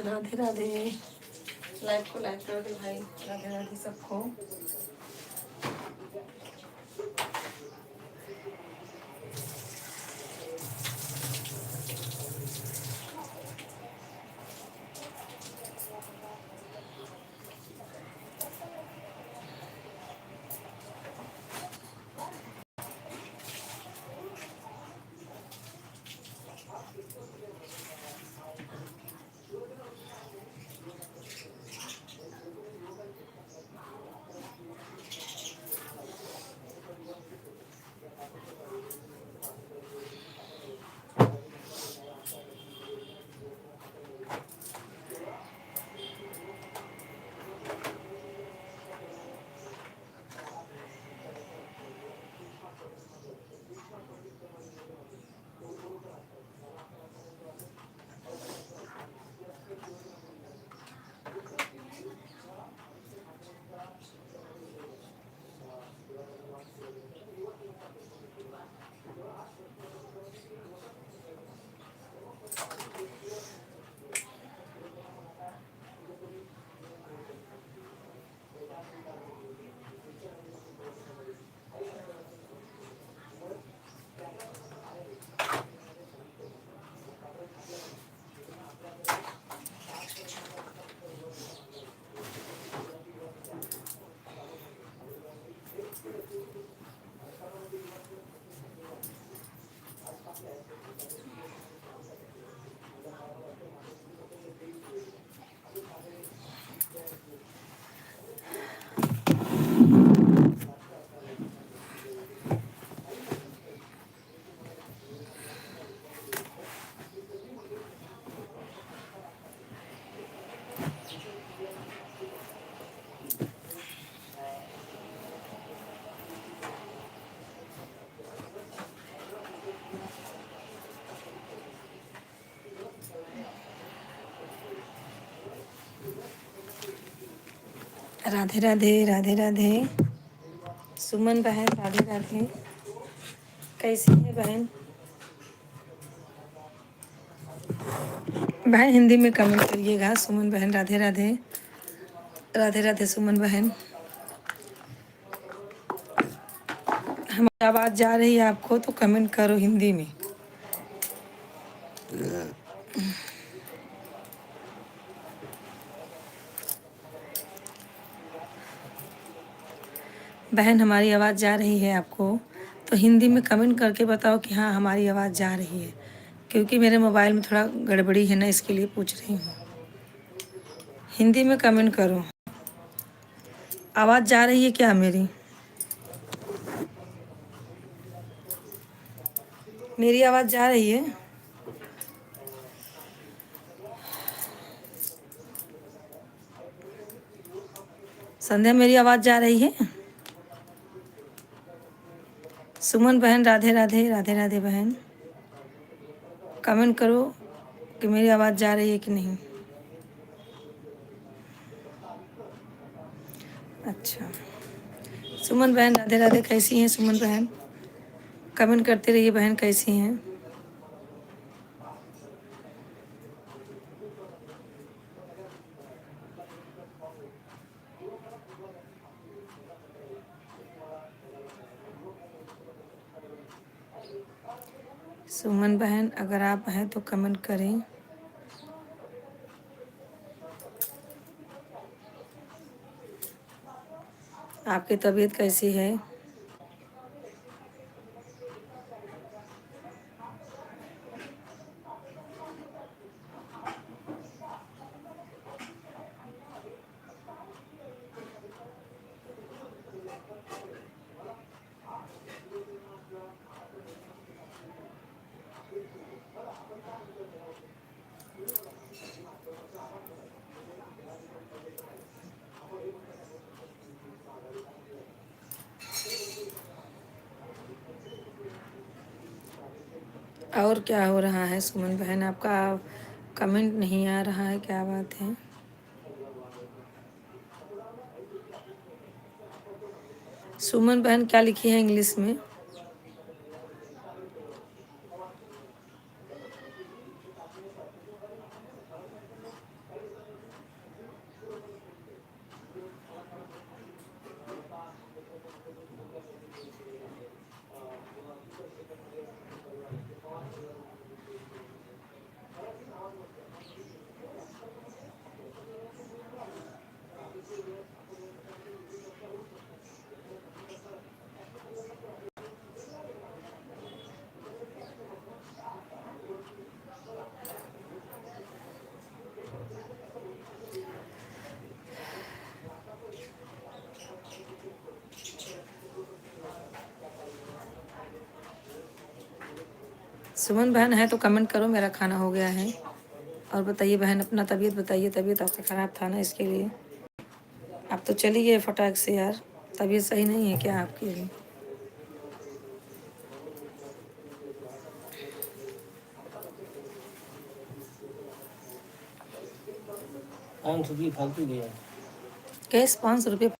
Radhe Radhe. Live को like कर दे भाई। राधे राधे सबको। राधे राधे राधे राधे। सुमन बहन राधे राधे। कैसी है बहन? बहन हिंदी में कमेंट करिएगा। सुमन बहन राधे राधे। राधे राधे सुमन बहन। हमारी आवाज़ जा रही है आपको तो कमेंट करो हिंदी में। बहन हमारी आवाज़ जा रही है आपको तो हिंदी में कमेंट करके बताओ कि हाँ हमारी आवाज़ जा रही है, क्योंकि मेरे मोबाइल में थोड़ा गड़बड़ी है ना, इसके लिए पूछ रही हूँ। हिंदी में कमेंट करो। आवाज़ जा रही है क्या मेरी? मेरी आवाज़ जा रही है? संध्या मेरी आवाज़ जा रही है? सुमन बहन राधे राधे। राधे राधे बहन। कमेंट करो कि मेरी आवाज़ जा रही है कि नहीं। अच्छा सुमन बहन राधे राधे। कैसी हैं सुमन बहन? कमेंट करते रहिए बहन कैसी हैं। सुमन बहन अगर आप हैं तो कमेंट करें। आपकी तबीयत कैसी है? और क्या हो रहा है सुमन बहन? आपका कमेंट नहीं आ रहा है, क्या बात है? सुमन बहन क्या लिखी है इंग्लिश में? सुमन बहन है तो कमेंट करो, मेरा खाना हो गया है। और बताइए बहन, अपना तबीयत बताइए, तबीयत आपका ख़राब था ना, इसके लिए। आप तो चली गए फटाक से यार, तबीयत सही नहीं है क्या आपकी अभी? फालतू गया कैश 500 रुपये।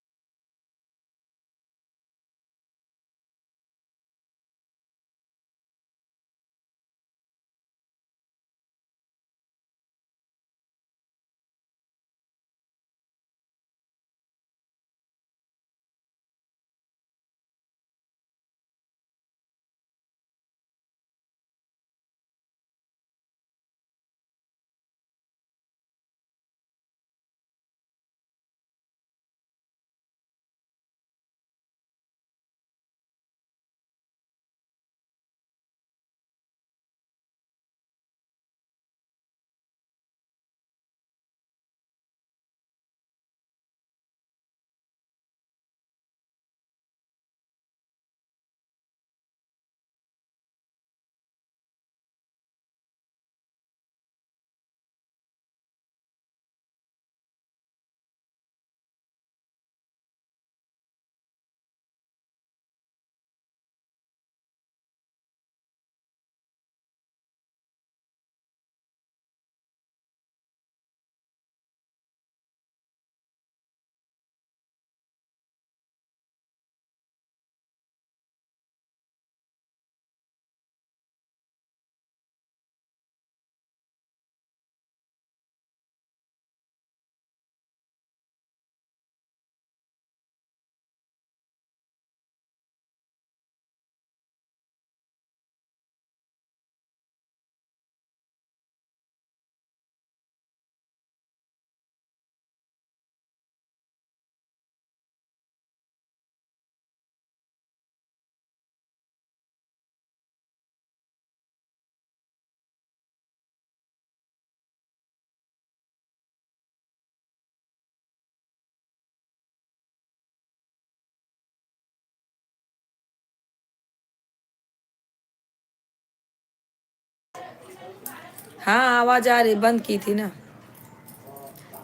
हाँ आवाज़ आ रही, बंद की थी ना।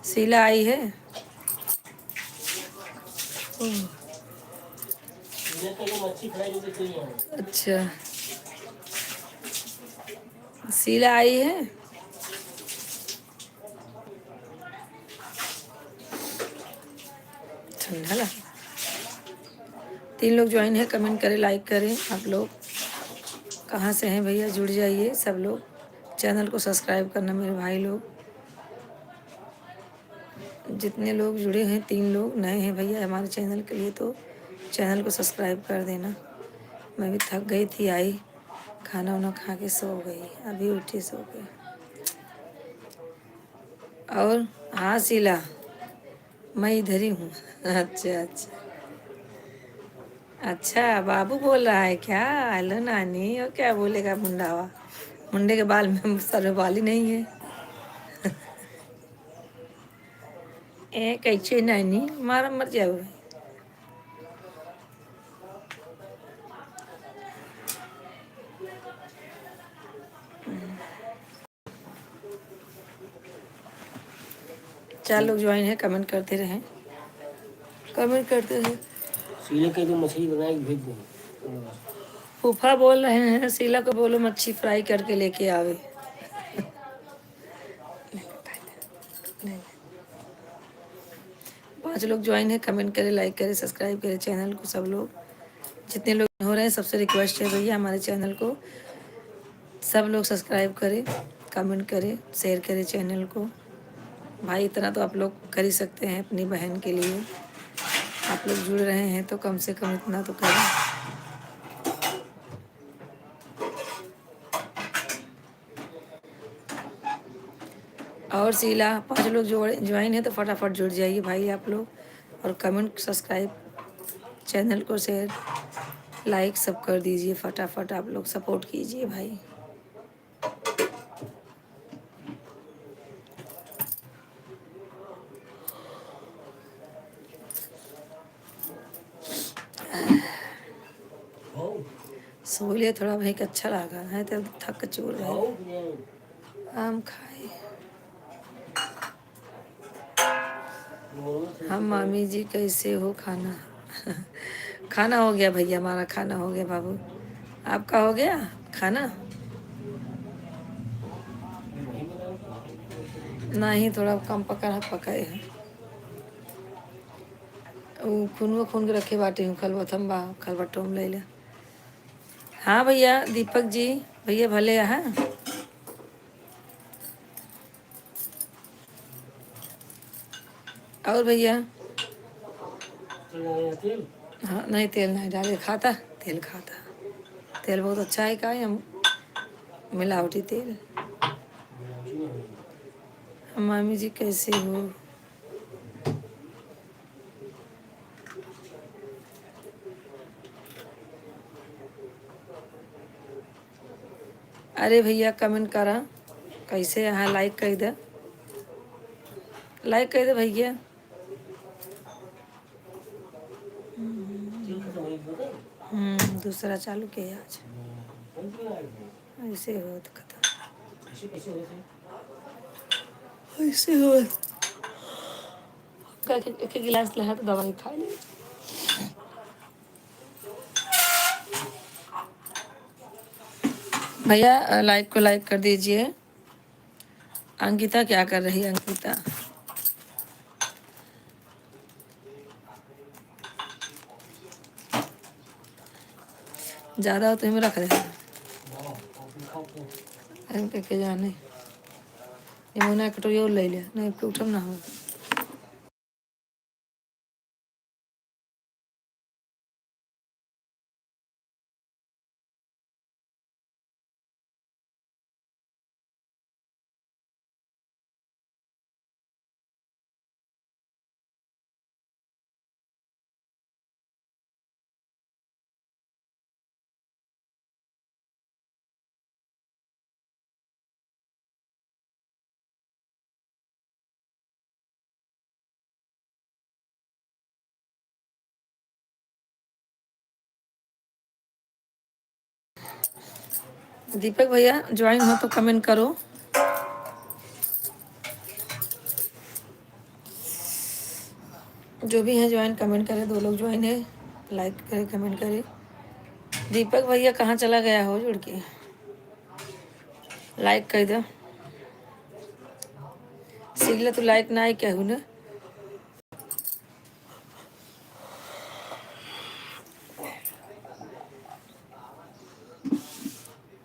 शीला आई है। मच्छी फ्राई अच्छा, शीला आई है। ठंडा लगा। 3 लोग ज्वाइन है, कमेंट करें, लाइक करें। आप लोग कहाँ से हैं भैया, जुड़ जाइए सब लोग। चैनल को सब्सक्राइब करना मेरे भाई लोग। जितने लोग जुड़े हैं, 3 लोग नए हैं भैया हमारे चैनल के लिए, तो चैनल को सब्सक्राइब कर देना। मैं भी थक गई थी, आई खाना वाना खा के सो गई, अभी उठी सो के। और हाँ शीला, मैं इधर ही हूँ। अच्छा अच्छा अच्छा, बाबू बोल रहा है क्या? हेलो नानी, और क्या बोलेगा मुंडावा? मुंडे के बाल में सर में बाल ही नहीं है। ए कैसे नानी, मारा मर जाओ। चार लोग ज्वाइन है, कमेंट करते रहें, कमेंट करते रहें। शीला के लिए मछली बनाई भेज दो। फूफा बोल रहे हैं शीला को बोलो मच्छी फ्राई करके लेके आवे। 5 लोग ज्वाइन है, कमेंट करें, लाइक करें, सब्सक्राइब करें चैनल को। सब लोग जितने लोग हो रहे हैं, सबसे रिक्वेस्ट है भैया हमारे चैनल को सब लोग सब्सक्राइब करें, कमेंट करें, शेयर करें चैनल को। भाई इतना तो आप लोग कर ही सकते हैं अपनी बहन के लिए। आप लोग जुड़ रहे हैं तो कम से कम इतना तो करें। और शीला 5 लोग ज्वाइन है तो फटाफट जुड़ जाइए भाई आप लोग, और कमेंट सब्सक्राइब चैनल को शेयर लाइक सब कर दीजिए, फटाफट आप लोग सपोर्ट कीजिए भाई। सो लिए थोड़ा भाई का अच्छा लगा है तो थक चूर रहे। खाओ कि नहीं? आम खाए। नॉर्मल हम सब्जी खाओ। मामी जी कैसे हो खाना? खाना हो गया भैया, हमारा खाना हो गया बाबू। आपका हो गया खाना? वही बनाओ, खाओ। नहीं, थोड़ा कम पका पकाए हैं। वो खून के रखे बाटे हूँ खलबथम बा खलबटोम ले ले। हाँ भैया दीपक जी, भैया भले हाँ। और भैया? चल आया तेल। हाँ नहीं, तेल नहीं डाले, खाता तेल खाता। तेल बहुत अच्छा है, का है हम मिलावटी तेल। मिलावटी नहीं होगी। हम मामी जी कैसे हो? अरे भैया कमेंट करा कैसे? हाँ लाइक कर दे, लाइक कर दे भैया। तेल खत्म हो गया था। दूसरा चालू किया आज। बंद क्यों आया था? ऐसे हो तो खत्म। ऐसे कैसे होते? ऐसे हो का एक गिलास लगा तो दवाई खा ली। भैया लाइक को लाइक कर दीजिए। अंकिता क्या कर रही है? अंकिता ज़्यादा हो तो हमें रख दे। वाह, आप खाओ तो। के जाने ये मोना कटोरी और ले लिया नहीं कि उठम ना हो। दीपक भैया ज्वाइन हो तो कमेंट करो। जो भी है ज्वाइन कमेंट करे, 2 लोग ज्वाइन है, लाइक करे कमेंट करे। दीपक भैया कहाँ चला गया हो जुड़ के? लाइक कर दो। सीखले तो लाइक ना ही कहू ना।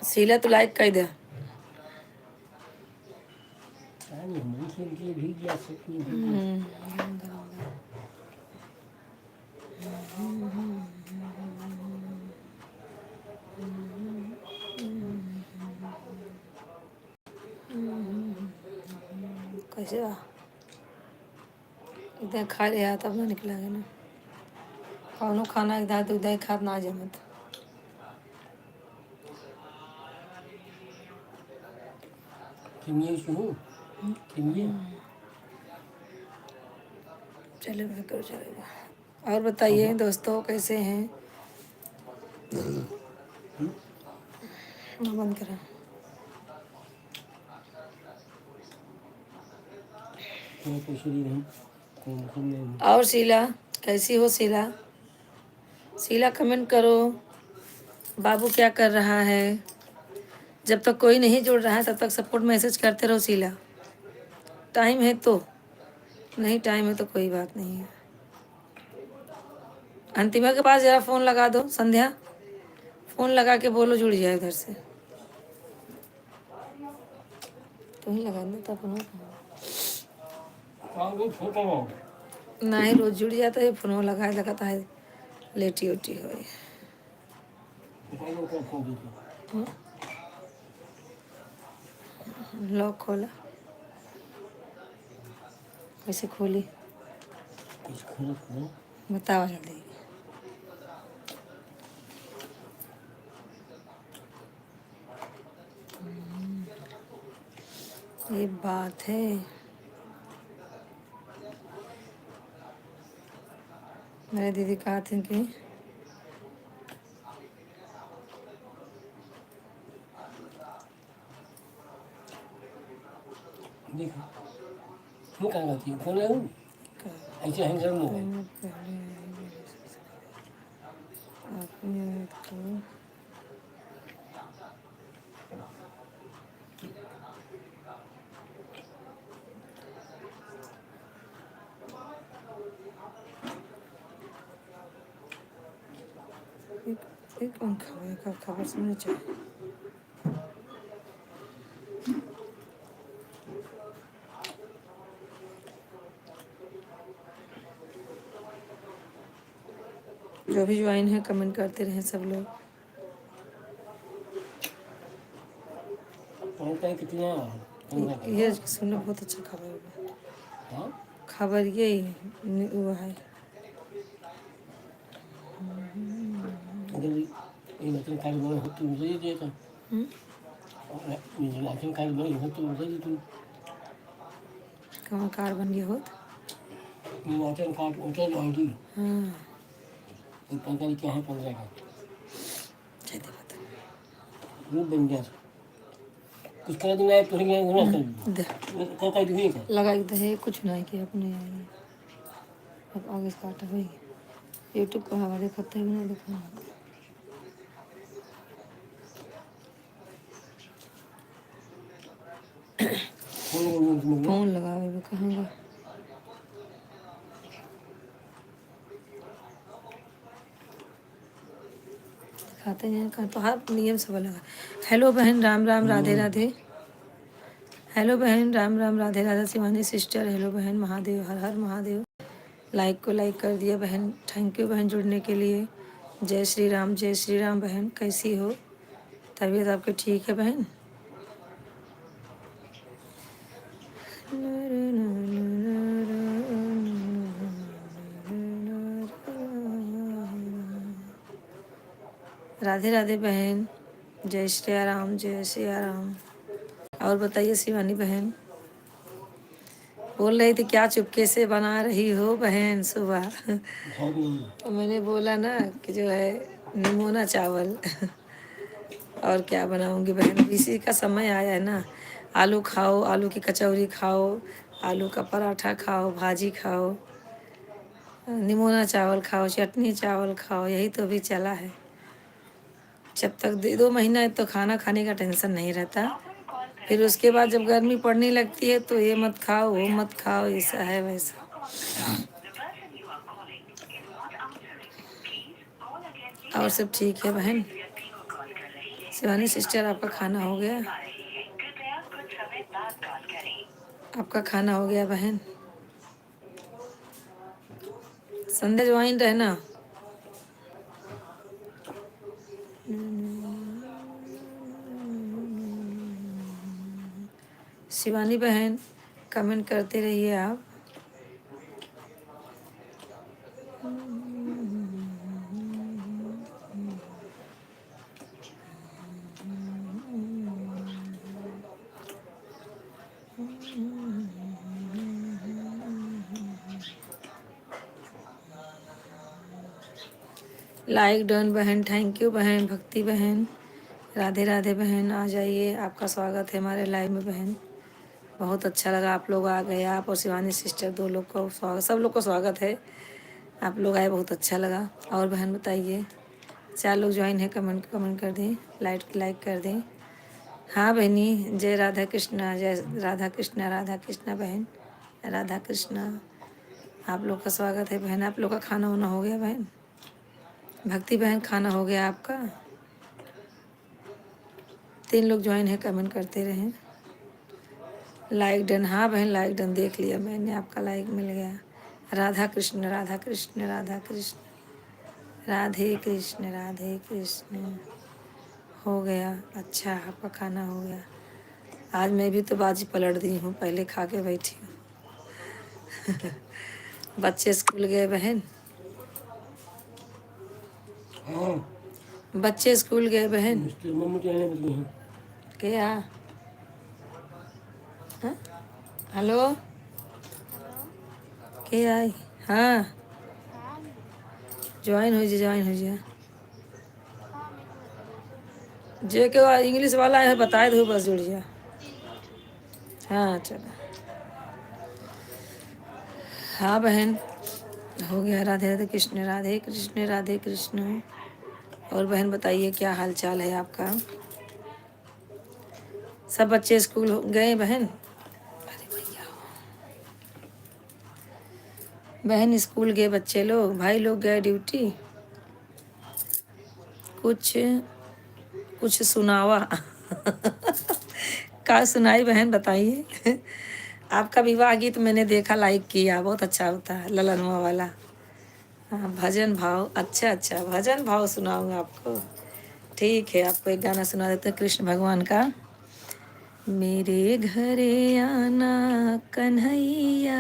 सीला तो लाइक कर दे। नहीं मन खेल के भीग गया, सब नहीं भीग गया। कैसे बा? इधर खा लिया तब ना निकलेगा ना। कौनो खाना इधर तो उधर खात ना जमत। किमिया सुनो, किमिया। चलेगा करो चलेगा। और बताइए दोस्तों कैसे हैं? बंद करा। कोई पैसे दी नहीं, कोई मतलब नहीं। और शीला कैसी हो? शीला शीला कमेंट करो। बाबू क्या कर रहा है? जब तक कोई नहीं जुड़ रहा है तब तक सपोर्ट मैसेज करते रहो शीला। टाइम है तो, नहीं टाइम है तो कोई बात नहीं है। अंतिमा के पास जरा फ़ोन लगा दो। संध्या फ़ोन लगा के बोलो जुड़ जाए उधर से। तुम ही लगा दो तब फोन। वो छोटा हो। नहीं रोज जुड़ जाता है, फोन लगा लगाता है लेटी उटी हो। वो क्या खोल देती। लॉक खोला कैसे खोली? कुछ खोला खोला। बताओ जल्दी। ये बात है। मेरी दीदी कहा थी कि रहती है, फोन लगूँ ऐसे हैंग कर लो। पेमेंट पहले आएगी, आपने तो एक कौन खबर का खबर सुनना चाहिए। जो भी ज्वाइन है कमेंट करते रहे सब लोग। पहुँचता है कितना ये सुनना बहुत अच्छा खबर है। हाँ खबर ये हुआ है। अगर ये राशन कार्ड बना हो तो मुझे ही देता, और ये राशन कार्ड बनी हो तो मुझे ही तुम कहाँ कार बन गया हो। ये ration card voter I D हाँ ये पता नहीं क्या है 15 का चाहिए पता। ग्रुप बन गया कुछ कर दूंगा एक तो नहीं होना कर दे क्या कर दूंगा क्या लगा के दे कुछ नहीं किया अपने अब आगे से काटा भाई यूट्यूब पर हमारे खत्ते भी नहीं दिखा। फोन लगा हुआ कहूँगा खाते हैं कहाँ तो हर नियम से लगा। हेलो बहन राम राम राधे राधे। हेलो बहन राम राम राधे राधे शिवानी सिस्टर। हेलो बहन महादेव हर हर महादेव। लाइक को लाइक कर दिया बहन। थैंक यू बहन जुड़ने के लिए। जय श्री राम बहन कैसी हो तबीयत आपकी ठीक है बहन। राधे राधे बहन। जय श्री राम जय श्री राम। और बताइए शिवानी बहन बोल रही थी क्या चुपके से बना रही हो बहन सुबह। तो मैंने बोला ना कि जो है निमोना चावल और क्या बनाऊंगी बहन इसी का समय आया है ना। आलू खाओ आलू की कचौरी खाओ आलू का पराठा खाओ भाजी खाओ निमोना चावल खाओ चटनी चावल खाओ यही तो अभी चला है। जब तक 2 महीना तो खाना खाने का टेंशन नहीं रहता फिर उसके बाद जब गर्मी पड़ने लगती है तो ये मत खाओ वो मत खाओ ऐसा है वैसा। और सब ठीक है बहन। शिवानी सिस्टर आपका खाना हो गया। आपका खाना हो गया बहन। संडे ज्वाइन रहना। शिवानी बहन कमेंट करते रहिए आप। लाइक डन बहन थैंक यू बहन भक्ति बहन राधे राधे बहन आ जाइए आपका स्वागत है हमारे लाइव में बहन। बहुत अच्छा लगा आप लोग आ गए आप और शिवानी सिस्टर 2 लोग को स्वागत सब लोग को स्वागत है। आप लोग आए बहुत अच्छा लगा। और बहन बताइए 4 लोग ज्वाइन है कमेंट कर दें लाइक कर दें। हाँ बहनी जय राधा कृष्णा राधा कृष्णा बहन राधा कृष्णा। आप लोग का स्वागत है बहन। आप लोग का खाना वाना हो गया बहन। भक्ति बहन खाना हो गया आपका। 3 लोग ज्वाइन है कमेंट करते रहें। लाइक डन हाँ बहन लाइक डन देख लिया मैंने आपका लाइक मिल गया। राधा कृष्ण राधा कृष्ण राधा कृष्ण राधे कृष्ण हो गया। अच्छा आपका खाना हो गया। आज मैं भी तो बाजी पलट दी हूँ पहले खा के बैठी हूँ। बच्चे स्कूल गए बहन। बच्चे स्कूल गए बहन। क्या हाँ? हेलो क्या आई हाँ ज्वाइन हो जा जे के इंग्लिश वाला है बताए दो बस जुड़ जा। हाँ चलो हाँ बहन, हो गया। राधे राधे कृष्ण, राधे कृष्ण, राधे कृष्ण। और बहन बताइए क्या हाल चाल है आपका? सब बच्चे स्कूल गए बहन? अरे भैया, बहन स्कूल गए बच्चे लोग, भाई लोग गए ड्यूटी। कुछ कुछ सुनावा। का सुनाई बहन बताइए। आपका विवाह गीत मैंने देखा, लाइक किया, बहुत अच्छा होता है, ललनुआ वाला। हाँ, भजन भाव, अच्छा अच्छा भजन भाव सुनाऊंगा आपको। ठीक है, आपको एक गाना सुना देते हैं कृष्ण भगवान का। मेरे घरे आना कन्हैया,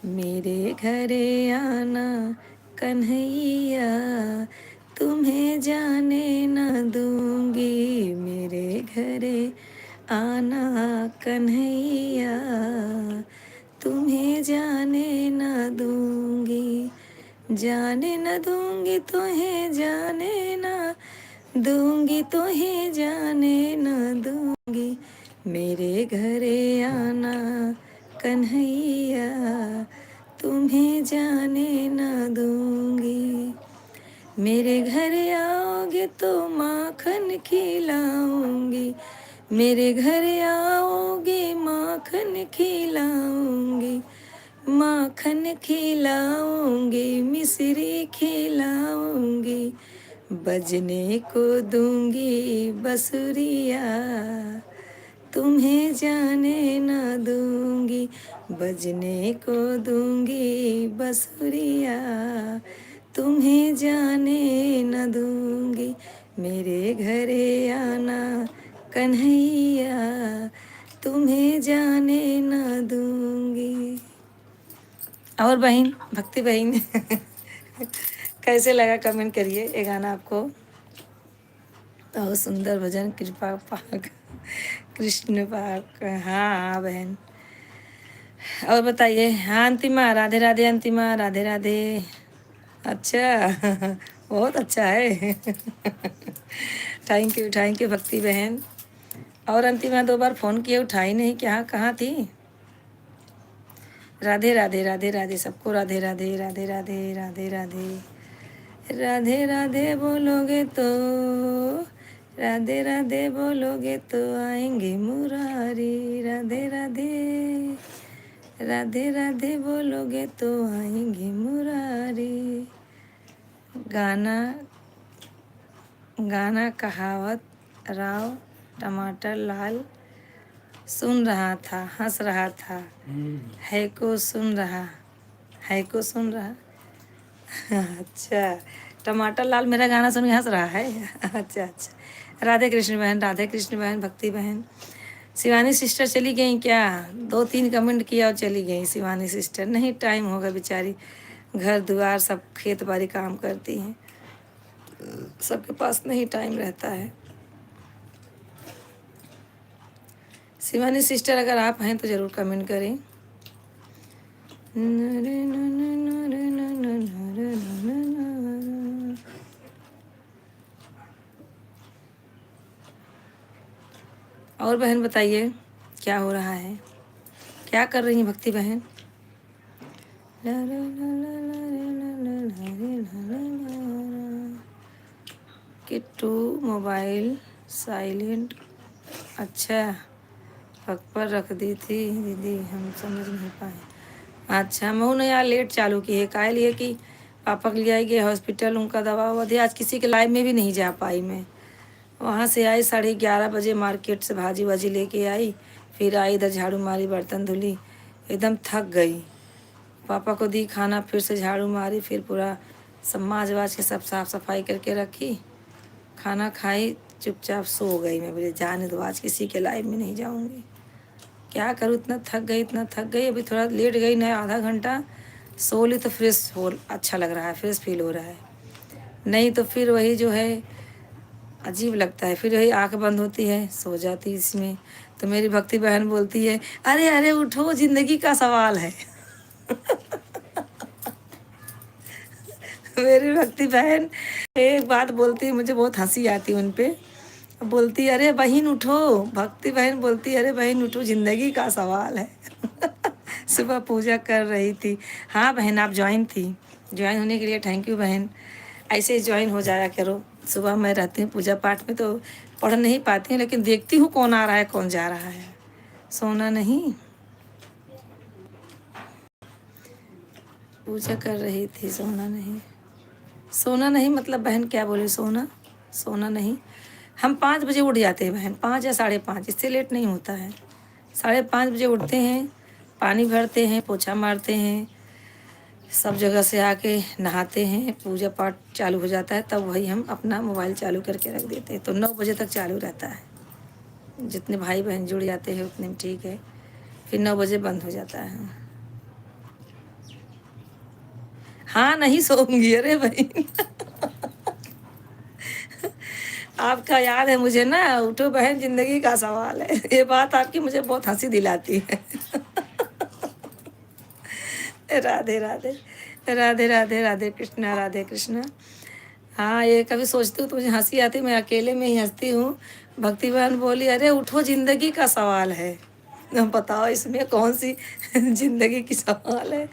मेरे घरे आना कन्हैया, तुम्हें जाने न दूंगी। मेरे घरे आना कन्हैया, तुम्हें जाने न दूंगी। जाने न दूंगी तुम्हें, जाने न दूंगी तुम्हें, जाने न दूंगी। मेरे घरे आना कन्हैया, तुम्हें जाने न दूंगी। मेरे घर आओगे तो माखन खिलाऊंगी। मेरे घर आओगे माखन खिलाऊंगी। माखन खिलाऊंगी, मिश्री खिलाऊंगी, बजने को दूंगी बसुरिया, तुम्हें जाने न दूंगी। बजने को दूंगी बसुरिया, तुम्हें जाने न दूंगी। मेरे घरे आना कन्हैया, तुम्हें जाने न दूंगी। और बहन, भक्ति बहन, कैसे लगा कमेंट करिए ये गाना आपको। बहुत सुंदर भजन, कृपा पाक, कृष्ण पाक। हाँ हाँ बहन। और बताइए। हाँ अंतिमा, राधे राधे अंतिमा, राधे राधे। अच्छा, बहुत अच्छा है। थैंक यू भक्ति बहन। और अंतिमा 2 बार फ़ोन किए, उठाई नहीं, क्या कहाँ थी? राधे राधे, राधे राधे सबको, राधे राधे, राधे राधे, राधे राधे। राधे राधे बोलोगे तो, राधे राधे बोलोगे तो आएंगे मुरारी। राधे राधे, राधे राधे बोलोगे तो आएंगे मुरारी। गाना गाना कहावत राव टमाटर लाल सुन रहा था, हंस रहा था, है को सुन रहा, है को सुन रहा। अच्छा, टमाटर लाल मेरा गाना सुन के हंस रहा है। अच्छा अच्छा। राधे कृष्ण बहन, राधे कृष्ण बहन, भक्ति बहन। शिवानी सिस्टर चली गई क्या? 2-3 कमेंट किया और चली गई शिवानी सिस्टर। नहीं, टाइम होगा बेचारी, घर द्वार सब खेत बाड़ी काम करती हैं, सबके पास नहीं टाइम रहता है। शिवानी सिस्टर अगर आप हैं तो ज़रूर कमेंट करें। और बहन बताइए क्या हो रहा है, क्या कर रही हैं भक्ति बहन? किट्टू मोबाइल साइलेंट, अच्छा पग पर रख दी थी दीदी, हम समझ नहीं पाए। अच्छा, मैं ने यार लेट चालू की है, काहे लिए कि पापा के लिए आई गए हॉस्पिटल, उनका दवा हुआ दिया। आज किसी के लाइव में भी नहीं जा पाई मैं। वहाँ से आई 11:30 बजे, मार्केट से भाजी वाजी लेके आई, फिर आई इधर झाड़ू मारी, बर्तन धुली, एकदम थक गई। पापा को दी खाना, फिर से झाड़ू मारी, फिर पूरा सब माज वाज के सब साफ़ सफाई करके रखी, खाना खाई, चुपचाप सो गई। मैं बोले जाने दो, आज किसी के लाइव में नहीं जाऊँगी, क्या करूँ, इतना थक गई, इतना थक गई। अभी थोड़ा लेट गई ना, आधा घंटा सो ली तो फ्रेश हो, अच्छा लग रहा है, फ्रेश फील हो रहा है। नहीं तो फिर वही जो है अजीब लगता है, फिर वही आँख बंद होती है, सो जाती इसमें। तो मेरी भक्ति बहन बोलती है, अरे अरे उठो, ज़िंदगी का सवाल है। मेरी भक्ति बहन एक बात बोलती है, मुझे बहुत हंसी आती है उन पे। बोलती अरे बहन उठो, भक्ति बहन बोलती अरे बहन उठो, ज़िंदगी का सवाल है। सुबह पूजा कर रही थी। हाँ बहन, आप ज्वाइन थी। ज्वाइन होने के लिए थैंक यू बहन। ऐसे ही ज्वाइन हो जाया करो। सुबह मैं रहती हूँ पूजा पाठ में, तो पढ़ नहीं पाती हूँ, लेकिन देखती हूँ कौन आ रहा है कौन जा रहा है। सोना नहीं, पूजा कर रही थी। सोना नहीं, सोना नहीं मतलब बहन क्या बोले? सोना, सोना नहीं। हम 5 बजे उठ जाते हैं बहन, 5 या 5:30, इससे लेट नहीं होता है। 5:30 बजे उठते हैं, पानी भरते हैं, पोछा मारते हैं, सब जगह से आके नहाते हैं, पूजा पाठ चालू हो जाता है, तब वही हम अपना मोबाइल चालू करके रख देते हैं। तो 9 बजे तक चालू रहता है। जितने भाई बहन जुड़ जाते हैं उतने में ठीक है, फिर 9 बजे बंद हो जाता है। हाँ नहीं सोऊंगी, अरे भाई आपका याद है मुझे ना, उठो बहन जिंदगी का सवाल है। ये बात आपकी मुझे बहुत हंसी दिलाती है। राधे राधे, राधे राधे, राधे कृष्णा, राधे कृष्णा। हाँ, ये कभी सोचती हूँ तो मुझे हंसी आती, मैं अकेले में ही हंसती हूँ। भक्ति बहन बोली, अरे उठो जिंदगी का सवाल है। अब बताओ इसमें कौन सी जिंदगी की सवाल है।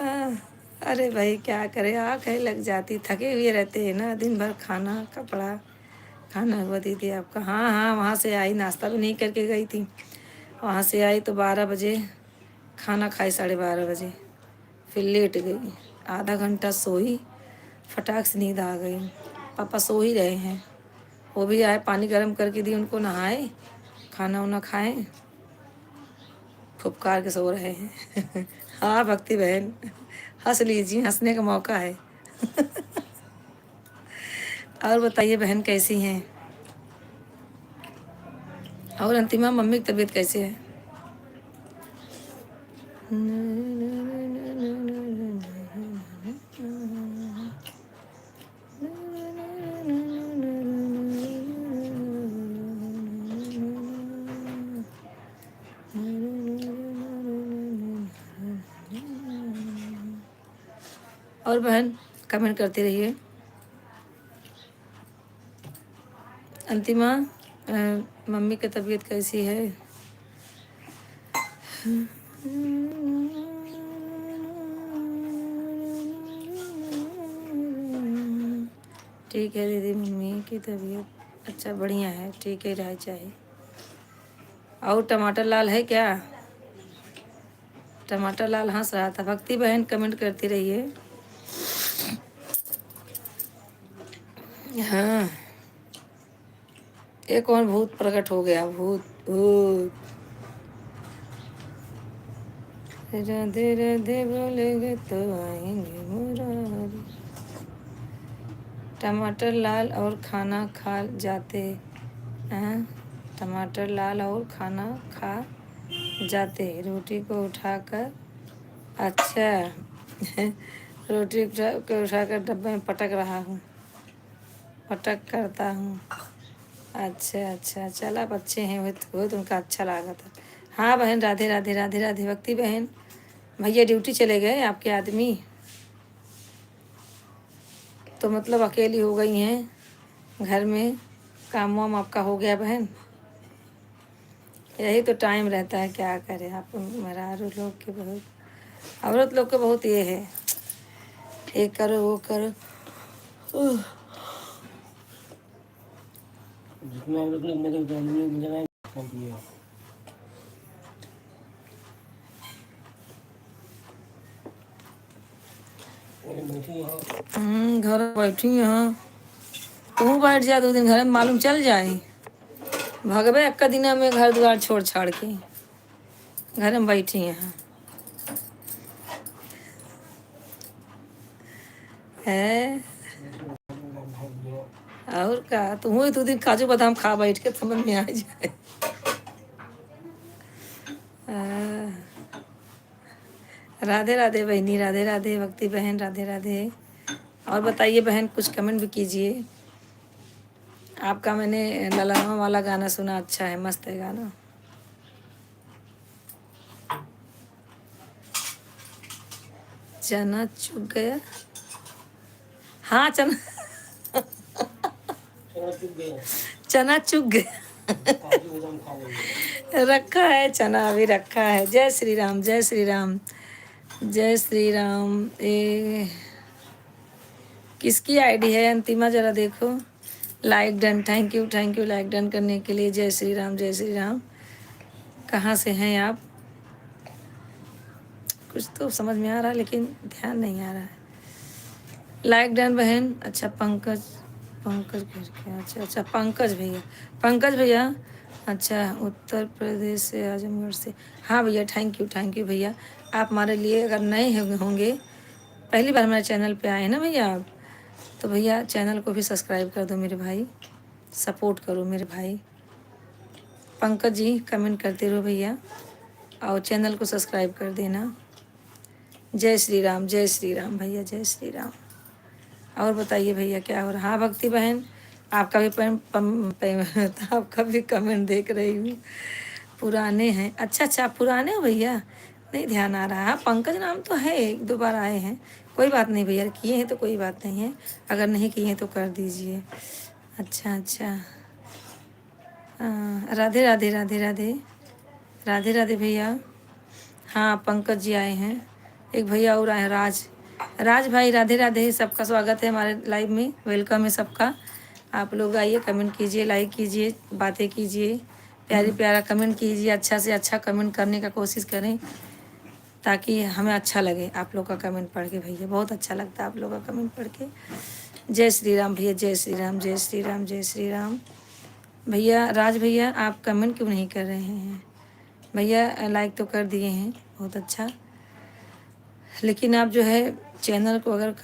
हाँ, अरे भाई क्या करे, आँख है लग जाती, थके हुए रहते हैं ना दिन भर, खाना कपड़ा। खाना हुआ दीदी आपका? हाँ हाँ, वहाँ से आई, नाश्ता भी नहीं करके गई थी। वहाँ से आई तो 12 बजे, खाना खाई 12:30 बजे, फिर लेट गई। आधा घंटा सोई, फटाक से नींद आ गई। पापा सो ही रहे हैं, वो भी आए, पानी गर्म करके दी उनको, नहाए, खाना वाना खाए, फुपकार के सो रहे हैं। हाँ भक्ति बहन, हंस लीजिए, हंसने का मौका है। और बताइए बहन कैसी हैं? और अंतिमा मम्मी की तबीयत कैसी है? और बहन कमेंट करती रहिए। अंतिमा, मम्मी की तबीयत कैसी है? ठीक है दीदी, मम्मी की तबीयत अच्छा बढ़िया है, ठीक है, रह चाहिए। और टमाटर लाल है क्या? टमाटर लाल हंस रहा था। भक्ति बहन कमेंट करती रहिए। हाँ, एक और भूत प्रकट हो गया, भूत भूत। राधे राधे बोलेंगे तो आएंगे मुरारी। टमाटर लाल और खाना खा जाते हैं, टमाटर लाल और खाना खा जाते, रोटी को उठाकर, अच्छा रोटी को उठाकर डब्बे में पटक रहा हूँ, पटक करता हूँ। अच्छा अच्छा, चल आप अच्छे हैं, वो तो उनका अच्छा लगा था। हाँ बहन, राधे राधे, राधे राधे। भक्ति बहन, भैया ड्यूटी चले गए आपके आदमी, तो मतलब अकेली हो गई हैं घर में, काम वाम आपका हो गया बहन। यही तो टाइम रहता है, क्या करें आप मेहरारू लोग के बहुत, औरत लोग के बहुत ये है, ये करो वो करो। जितना हम लोग मेरे फैमिली में लगाए खाती है। घर बैठी यहाँ, तू बैठ जा 2 दिन घर में, मालूम चल जाए। भगवे एक दिन में घर द्वार छोड़ छाड़ के, घर में बैठी यहाँ है। और का तू हुई 2 दिन काजू बादाम खा बैठ के, समझ में आ जाए। राधे राधे बहनी, राधे राधे भक्ति बहन, राधे राधे। और बताइए बहन, कुछ कमेंट भी कीजिए। आपका मैंने ललनवा वाला गाना सुना, अच्छा है, मस्त है गाना। चना चुग गया, हाँ चना, चना चुग गया। काजू बादाम खा लेंगे। रखा है, चना भी रखा है। जय श्री राम, जय श्री राम, जय श्री राम। ए किसकी आईडी है अंतिमा, जरा देखो। Like done, thank you like done करने के लिए। जय श्री राम, जय श्री राम। कहाँ से हैं आप? कुछ तो समझ में आ रहा है लेकिन ध्यान नहीं आ रहा है। लाइक डन बहन। अच्छा पंकज, पंकज करके, अच्छा पंकज भैया, पंकज भैया। अच्छा उत्तर प्रदेश से, आजमगढ़ से। हाँ भैया, थैंक यू भैया। आप हमारे लिए अगर नए होंगे, पहली बार हमारे चैनल पे आए हैं ना भैया आप, तो भैया चैनल को भी सब्सक्राइब कर दो मेरे भाई, सपोर्ट करो मेरे भाई। पंकज जी कमेंट करते रहो भैया, और चैनल को सब्सक्राइब कर देना। जय श्री राम, जय श्री राम भैया, जय श्री राम। और बताइए भैया क्या हो रहा? हाँ भक्ति बहन, आपका भी आपका भी कमेंट देख रही हूँ। पुराने हैं, अच्छा आप पुराने हो भैया, नहीं ध्यान आ रहा है। पंकज नाम तो है, एक दो बार आए हैं, कोई बात नहीं भैया, किए हैं तो कोई बात नहीं है, अगर नहीं किए हैं तो कर दीजिए। अच्छा राधे राधे राधे राधे राधे राधे भैया। हाँ पंकज जी आए हैं, एक भैया और आए हैं, राज भाई। राधे राधे, सबका स्वागत है हमारे लाइव में, वेलकम है सबका। आप लोग आइए, कमेंट कीजिए, लाइक कीजिए, बातें कीजिए, प्यारा कमेंट कीजिए, अच्छा से अच्छा कमेंट करने का कोशिश करें ताकि हमें अच्छा लगे आप लोग का कमेंट पढ़ के। भैया बहुत अच्छा लगता है आप लोग का कमेंट पढ़ के। जय श्री राम भैया, जय श्री राम, जय श्री राम, जय श्री राम। भैया राज भैया, आप कमेंट क्यों नहीं कर रहे हैं भैया? लाइक तो कर दिए हैं, बहुत अच्छा, लेकिन आप जो है चैनल को अगर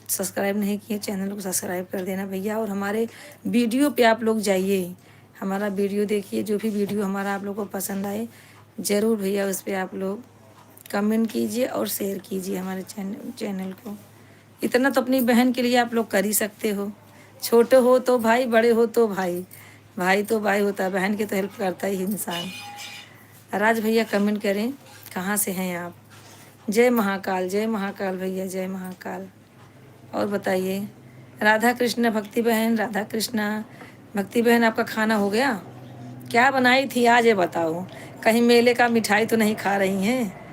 सब्सक्राइब नहीं किए, चैनल को सब्सक्राइब कर देना भैया। और हमारे वीडियो पे आप लोग जाइए, हमारा वीडियो देखिए, जो भी वीडियो हमारा आप लोग को पसंद आए ज़रूर भैया उस पर आप लोग कमेंट कीजिए और शेयर कीजिए हमारे चैनल को। इतना तो अपनी बहन के लिए आप लोग कर ही सकते हो, छोटे हो तो भाई, बड़े हो तो भाई, भाई तो भाई होता है, बहन की तो हेल्प करता ही इंसान। राज भैया कमेंट करें, कहाँ से हैं आप? जय महाकाल भैया, जय महाकाल। और बताइए राधा कृष्ण भक्ति बहन, राधा कृष्णा भक्ति बहन, आपका खाना हो गया? क्या बनाई थी आज ये बताओ, कहीं मेले का मिठाई तो नहीं खा रही हैं?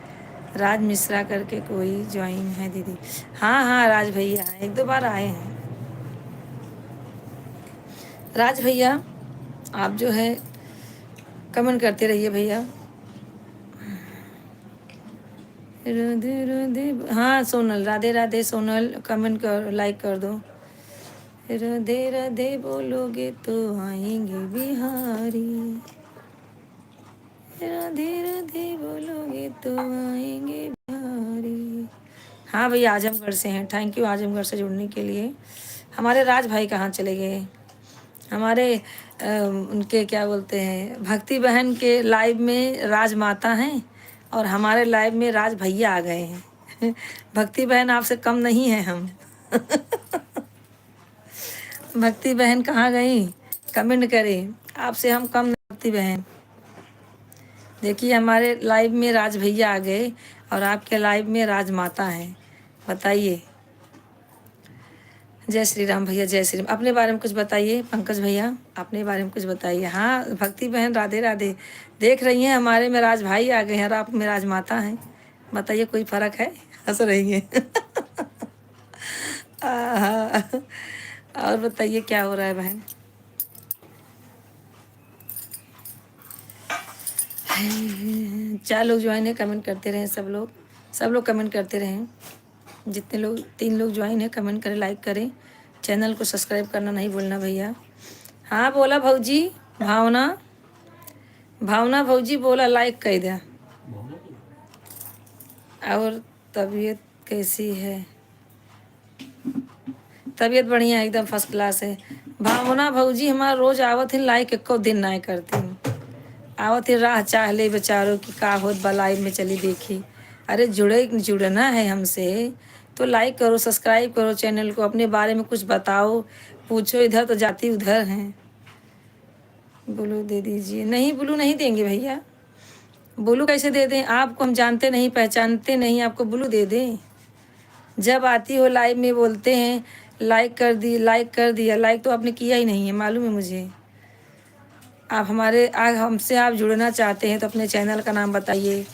राज मिश्रा करके कोई ज्वाइन है दीदी? हाँ राज भैया एक दो बार आए हैं। राज भैया आप जो है कमेंट करते रहिए भैया। राधे राधे, हाँ सोनल, राधे राधे सोनल, कमेंट कर, लाइक कर दो। राधे राधे बोलोगे तो आएंगे बिहारी, राधे राधे बोलोगे तो आएंगे बिहारी। हाँ भैया आजमगढ़ से हैं, थैंक यू आजमगढ़ से जुड़ने के लिए। हमारे राज भाई कहाँ चले गए? हमारे उनके क्या बोलते हैं, भक्ति बहन के लाइव में राज माता हैं और हमारे लाइव में राज भैया आ गए हैं। भक्ति बहन आपसे कम नहीं है हम। भक्ति बहन कहाँ गई? कमेंट करें, आपसे हम कम नहीं भक्ति बहन। देखिए हमारे लाइव में राज भैया आ गए और आपके लाइव में राज माता हैं, बताइए। जय श्री राम भैया, जय श्री राम। अपने बारे में कुछ बताइए पंकज भैया, अपने बारे में कुछ बताइए। हाँ भक्ति बहन राधे राधे, देख रही हैं हमारे में राज भाई आ गए हैं और आप में राज माता हैं, बताइए कोई फ़र्क है? हंस रही हैं। और बताइए क्या हो रहा है बहन? चार लोग ज्वाइन है, कमेंट करते रहें सब लोग कमेंट करते रहें। जितने लोग, 3 लोग ज्वाइन है, कमेंट करें, लाइक करें, चैनल को सब्सक्राइब करना नहीं भूलना भैया। हाँ बोला भौजी, भावना भौजी बोला लाइक कर दिया। और तबीयत कैसी है? तबीयत बढ़िया है, एकदम फर्स्ट क्लास है। भावना भौजी हमारा रोज आवत है, लाइक एको दिन ना करती हूँ, आवत है राह चाह ले बेचारों की का होत बलाई में चली देखी। अरे जुड़ना है हमसे तो लाइक करो, सब्सक्राइब करो चैनल को, अपने बारे में कुछ बताओ, पूछो, इधर तो जाती उधर हैं। ब्लू दे दीजिए। नहीं ब्लू नहीं देंगे भैया, ब्लू कैसे दे दें? आपको हम जानते नहीं पहचानते नहीं, आपको ब्लू दे दें? जब आती हो लाइव में बोलते हैं लाइक कर दिया, लाइक तो आपने किया ही नहीं है, मालूम है मुझे। आप हमारे आज हमसे आप जुड़ना चाहते हैं तो अपने चैनल का नाम बताइए,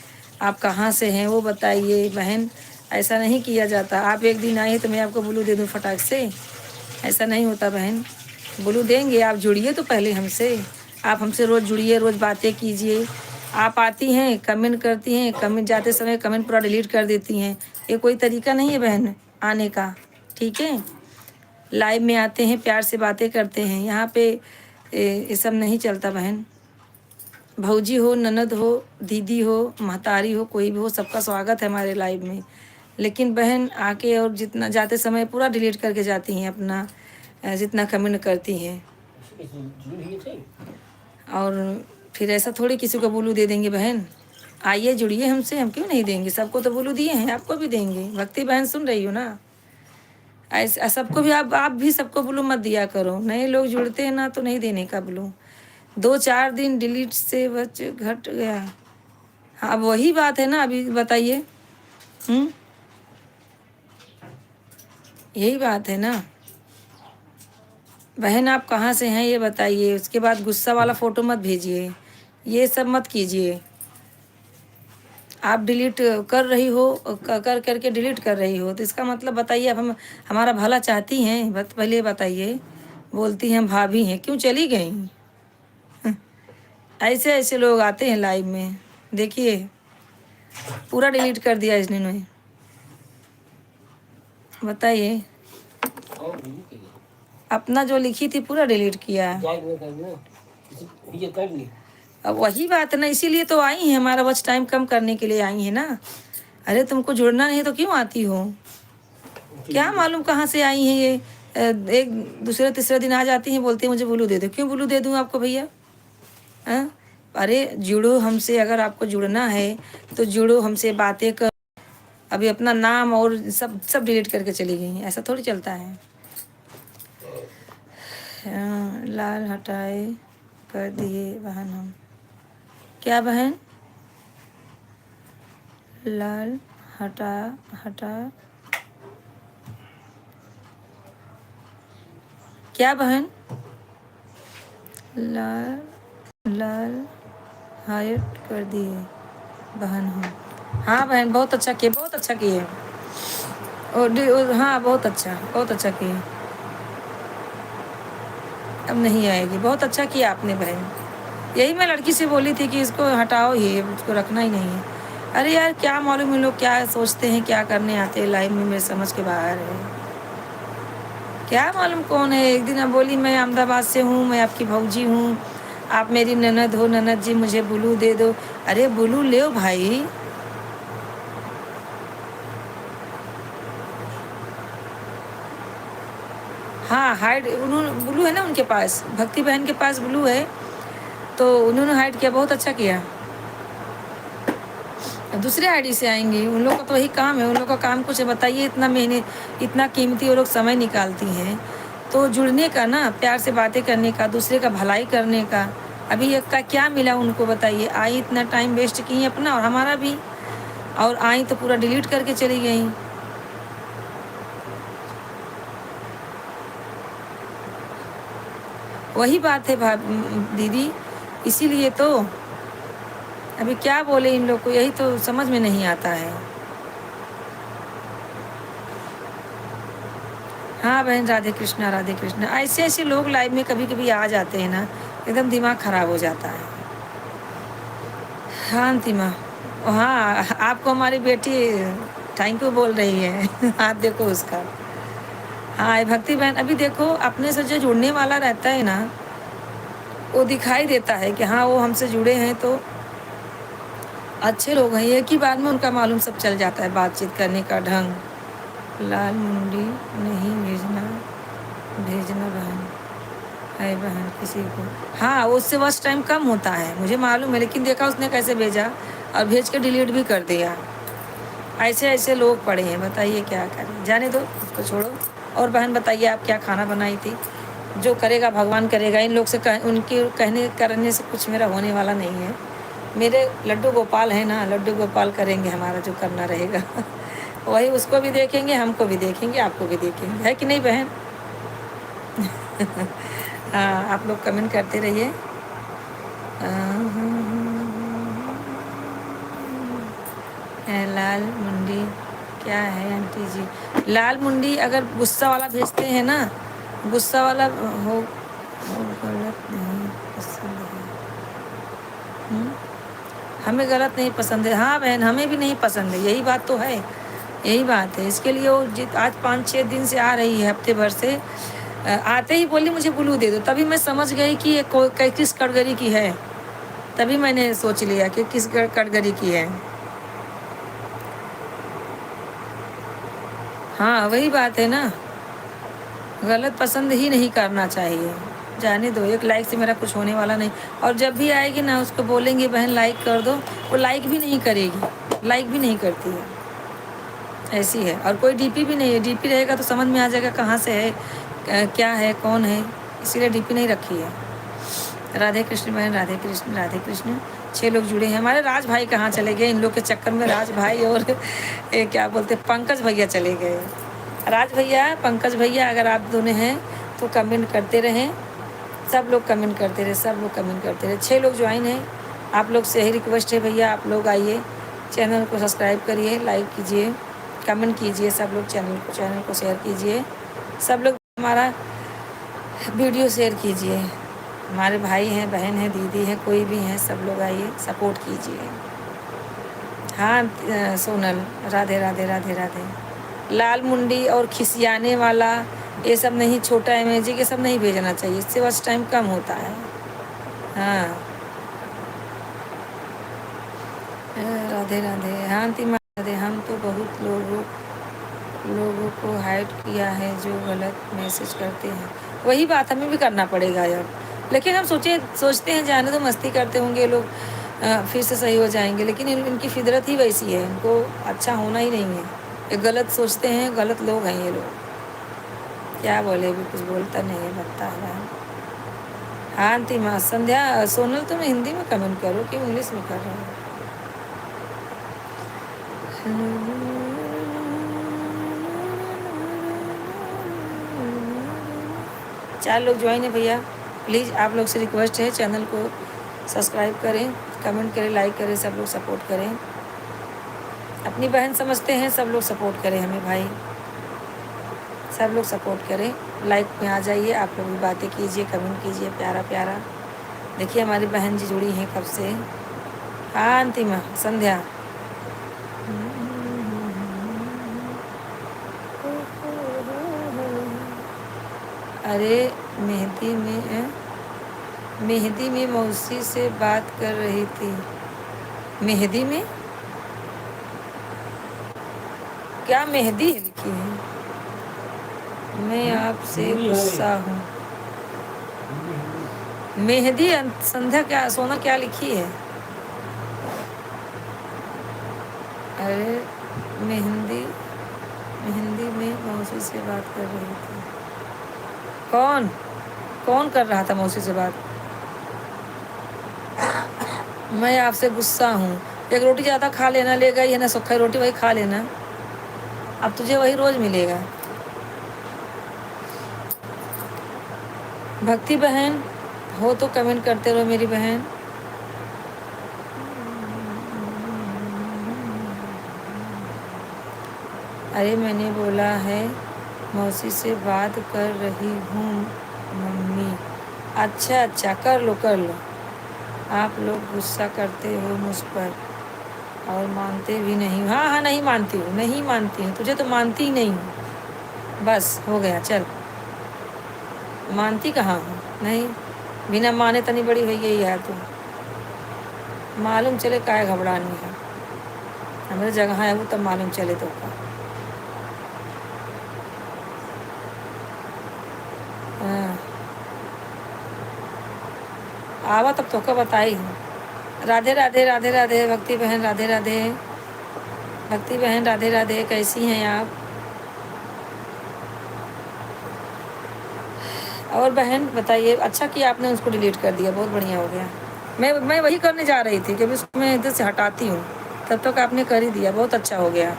आप कहाँ से हैं वो बताइए। बहन ऐसा नहीं किया जाता, आप एक दिन आए तो मैं आपको ब्लू दे दूँ फटाक से, ऐसा नहीं होता बहन। ब्लू देंगे, आप जुड़िए तो पहले हमसे, आप हमसे रोज़ जुड़िए, रोज़ बातें कीजिए। आप आती हैं कमेंट करती हैं, कमेंट जाते समय कमेंट पूरा डिलीट कर देती हैं, ये कोई तरीका नहीं है बहन आने का, ठीक है। लाइव में आते हैं, प्यार से बातें करते हैं, यहाँ पे ये सब नहीं चलता बहन। भौजी हो, ननद हो, दीदी हो, महतारी हो, कोई भी हो, सबका स्वागत है हमारे लाइव में। लेकिन बहन आके और जितना जाते समय पूरा डिलीट करके जाती हैं अपना जितना कमेंट करती हैं। और फिर ऐसा थोड़ी किसी को बोलू दे देंगे बहन। आइए जुड़िए हमसे, हम क्यों नहीं देंगे, सबको तो बोलू दिए हैं, आपको भी देंगे। भक्ति बहन सुन रही हो ना, ऐसा सबको भी आप भी सबको ब्लू मत दिया करो। नए लोग जुड़ते हैं ना तो नहीं देने का ब्लू। 2-4 दिन डिलीट से बच घट गया। हाँ अब वही बात है ना, अभी बताइए। यही बात है ना बहन, आप कहाँ से हैं ये बताइए। उसके बाद गुस्सा वाला फ़ोटो मत भेजिए, ये सब मत कीजिए। आप डिलीट कर रही हो, कर करके डिलीट कर रही हो तो इसका मतलब बताइए आप हमारा भला चाहती हैं? पहले बताइए। बोलती हैं भाभी हैं, क्यों चली गई? ऐसे ऐसे लोग आते हैं लाइव में, देखिए पूरा डिलीट कर दिया इसने। बताइए, अपना जो लिखी थी पूरा डिलीट किया। अब वही बात है ना, इसीलिए तो आई हैं, हमारा वॉच टाइम कम करने के लिए आई हैं ना। अरे तुमको जुड़ना नहीं तो क्यों आती हो? क्या मालूम कहाँ से आई हैं ये। एक दूसरे तीसरे दिन आ जाती हैं, बोलती हैं मुझे ब्लू दे दो। क्यों ब्लू दे दूँ आपको भैया? हाँ, अरे जुड़ो हमसे, अगर आपको जुड़ना है तो जुड़ो हमसे, बातें कर। अभी अपना नाम और सब सब डिलीट करके चली गई हैं, ऐसा थोड़ी चलता है। हाँ, लाल हटाए कर दिए बहन हम। क्या बहन? लाल हटा क्या बहन? लाल हाइट कर दिए बहन हम। हाँ बहन, बहुत अच्छा किए, बहुत अच्छा किए। और हाँ बहुत अच्छा किए। अब नहीं आएगी, बहुत अच्छा किया आपने बहन। यही मैं लड़की से बोली थी कि इसको हटाओ ही, इसको रखना ही नहीं है। अरे यार क्या मालूम इन लोग क्या सोचते हैं, क्या करने आते हैं लाइव में, मेरे समझ के बाहर है। क्या मालूम कौन है। एक दिन अब बोली मैं अहमदाबाद से हूँ, मैं आपकी भौजी हूँ, आप मेरी ननद हो, ननद जी मुझे ब्लू दे दो। अरे ब्लू ले भाई। हाँ हाइड, उन्होंने ब्लू है ना उनके पास, भक्ति बहन के पास ब्लू है, तो उन्होंने हाइड किया, बहुत अच्छा किया। दूसरे आईडी से आएंगे, उन लोग का तो वही काम है, उन लोग का काम कुछ है बताइए। इतना महीने इतना कीमती वो लोग समय निकालती हैं तो जुड़ने का ना, प्यार से बातें करने का, दूसरे का भलाई करने का। अभी एक का क्या मिला उनको बताइए? आई इतना टाइम वेस्ट की अपना और हमारा भी, और आई तो पूरा डिलीट करके चली गई। वही बात है दीदी, इसीलिए तो अभी क्या बोले इन लोग को, यही तो समझ में नहीं आता है। हाँ बहन, राधे कृष्णा राधे कृष्णा। ऐसे ऐसे लोग लाइव में कभी कभी आ जाते हैं ना, एकदम दिमाग खराब हो जाता है। हाँ अंतिमा, हाँ आपको हमारी बेटी थैंक यू बोल रही है। हाथ देखो उसका। हाँ भक्ति बहन, अभी देखो अपने से जो जुड़ने वाला रहता है ना, वो दिखाई देता है कि हाँ वो हमसे जुड़े हैं तो अच्छे लोग हैं। एक ही बार में उनका मालूम सब चल जाता है, बातचीत करने का ढंग। लाल मुंडी नहीं भेजना बहन है बहन किसी को। हाँ उससे वॉच टाइम कम होता है मुझे मालूम है, लेकिन देखा उसने कैसे भेजा, और भेज के डिलीट भी कर दिया। ऐसे ऐसे लोग पड़े हैं, बताइए क्या करें, जाने दो उसको, छोड़ो। और बहन बताइए आप क्या खाना बनाई थी? जो करेगा भगवान करेगा, इन लोग से उनके कहने करने से कुछ मेरा होने वाला नहीं है। मेरे लड्डू गोपाल है ना, लड्डू गोपाल करेंगे हमारा जो करना रहेगा। वही उसको भी देखेंगे, हमको भी देखेंगे, आपको भी देखेंगे, है कि नहीं बहन? हाँ आप लोग कमेंट करते रहिए। लाल मुंडी क्या है आंटी जी? लाल मुंडी अगर गुस्सा वाला भेजते हैं ना, गुस्सा वाला हो गलत नहीं पसंद है। हमें गलत नहीं पसंद है। हाँ बहन, हमें भी नहीं पसंद है, यही बात तो है, यही बात है। इसके लिए वो आज 5-6 दिन से आ रही है, हफ्ते भर से। आते ही बोली मुझे ब्लू दे दो, तभी मैं समझ गई कि ये किस कैटेगरी की है। तभी मैंने सोच लिया कि किस कैटेगरी की है। हाँ वही बात है ना, गलत पसंद ही नहीं करना चाहिए। जाने दो, एक लाइक से मेरा कुछ होने वाला नहीं। और जब भी आएगी ना, उसको बोलेंगे बहन लाइक कर दो, वो लाइक भी नहीं करेगी, लाइक भी नहीं करती है, ऐसी है। और कोई डीपी भी नहीं है, डीपी रहेगा तो समझ में आ जाएगा कहाँ से है, क्या है, कौन है, इसीलिए डीपी नहीं रखी है। राधे कृष्ण बहन, राधे कृष्ण, राधे कृष्ण। 6 लोग जुड़े हैं। हमारे राज भाई कहाँ चले गए? इन लोग के चक्कर में राज भाई और क्या बोलते पंकज भैया चले गए। राज भैया, पंकज भैया, अगर आप दोनों हैं तो कमेंट करते रहें, सब लोग कमेंट करते रहे, सब लोग कमेंट करते रहे। 6 लोग ज्वाइन हैं, आप लोग से ही रिक्वेस्ट है भैया, आप लोग आइए, चैनल को सब्सक्राइब करिए, लाइक कीजिए, कमेंट कीजिए, सब लोग चैनल को शेयर कीजिए, सब लोग हमारा वीडियो शेयर कीजिए। हमारे भाई हैं, बहन हैं, दीदी हैं, कोई भी हैं, सब लोग आइए, सपोर्ट कीजिए। हाँ सोनल, राधे राधे राधे राधे। लाल मुंडी और खिसियाने वाला ये सब नहीं, छोटा इमेज ये सब नहीं भेजना चाहिए, इससे बस टाइम कम होता है। हाँ राधे राधे। हाँ अंतिम राधे। हम तो बहुत लोगों को हाइड किया है जो गलत मैसेज करते हैं। वही बात हमें भी करना पड़ेगा यार, लेकिन हम सोचते हैं जाने तो, मस्ती करते होंगे लोग, फिर से सही हो जाएंगे, लेकिन इनकी फितरत ही वैसी है, इनको अच्छा होना ही नहीं है, ये गलत सोचते हैं, गलत लोग हैं ये लोग। क्या बोले, भी कुछ बोलता नहीं है, बनता है। हाँ अंतिमा। संध्या, सोनल तुम हिंदी में कमेंट करो कि इंग्लिश में कर रहे हो? 4 लोग ज्वाइन है भैया, प्लीज़ आप लोग से रिक्वेस्ट है, चैनल को सब्सक्राइब करें, कमेंट करें, लाइक करें, सब लोग सपोर्ट करें। अपनी बहन समझते हैं, सब लोग सपोर्ट करें हमें भाई, सब लोग सपोर्ट करें। लाइक में आ जाइए, आप लोग भी बातें कीजिए, कमेंट कीजिए, प्यारा प्यारा। देखिए हमारी बहन जी जुड़ी हैं कब से। हाँ अंतिमा, संध्या। अरे मेहंदी में मौसी से बात कर रही थी। मेहंदी में क्या मेहंदी है लिखी है? मैं आपसे गुस्सा हूँ। मेहंदी संध्या, क्या सोना क्या लिखी है? अरे मेहंदी में मौसी से बात कर रही थी। कौन कर रहा था मौसी से बात? मैं आपसे गुस्सा हूँ। एक रोटी ज़्यादा खा लेना, ले गई है ना सूखी रोटी, वही खा लेना, अब तुझे वही रोज मिलेगा। भक्ति बहन हो तो कमेंट करते रहो मेरी बहन। अरे मैंने बोला है मौसी से बात कर रही हूँ मम्मी। अच्छा कर लो। आप लोग गुस्सा करते हो मुझ पर और मानते भी नहीं। हाँ नहीं मानती हूँ, तुझे तो मानती ही नहीं हूँ, बस हो गया, चल। मानती कहाँ हूँ? नहीं, बिना माने तनी बड़ी हुई गई है तू। मालूम चले काय घबरानी है, हमारे जगह है वो तब मालूम चले तो का। आवा तब तो का बताई हूँ। राधे राधे राधे राधे भक्ति बहन, राधे राधे भक्ति बहन, राधे राधे। कैसी हैं आप? और बहन बताइए, अच्छा किया आपने उसको डिलीट कर दिया, बहुत बढ़िया हो गया। मैं वही करने जा रही थी कि उसको मैं इधर से हटाती हूँ, तब तक आपने कर ही दिया, बहुत अच्छा हो गया।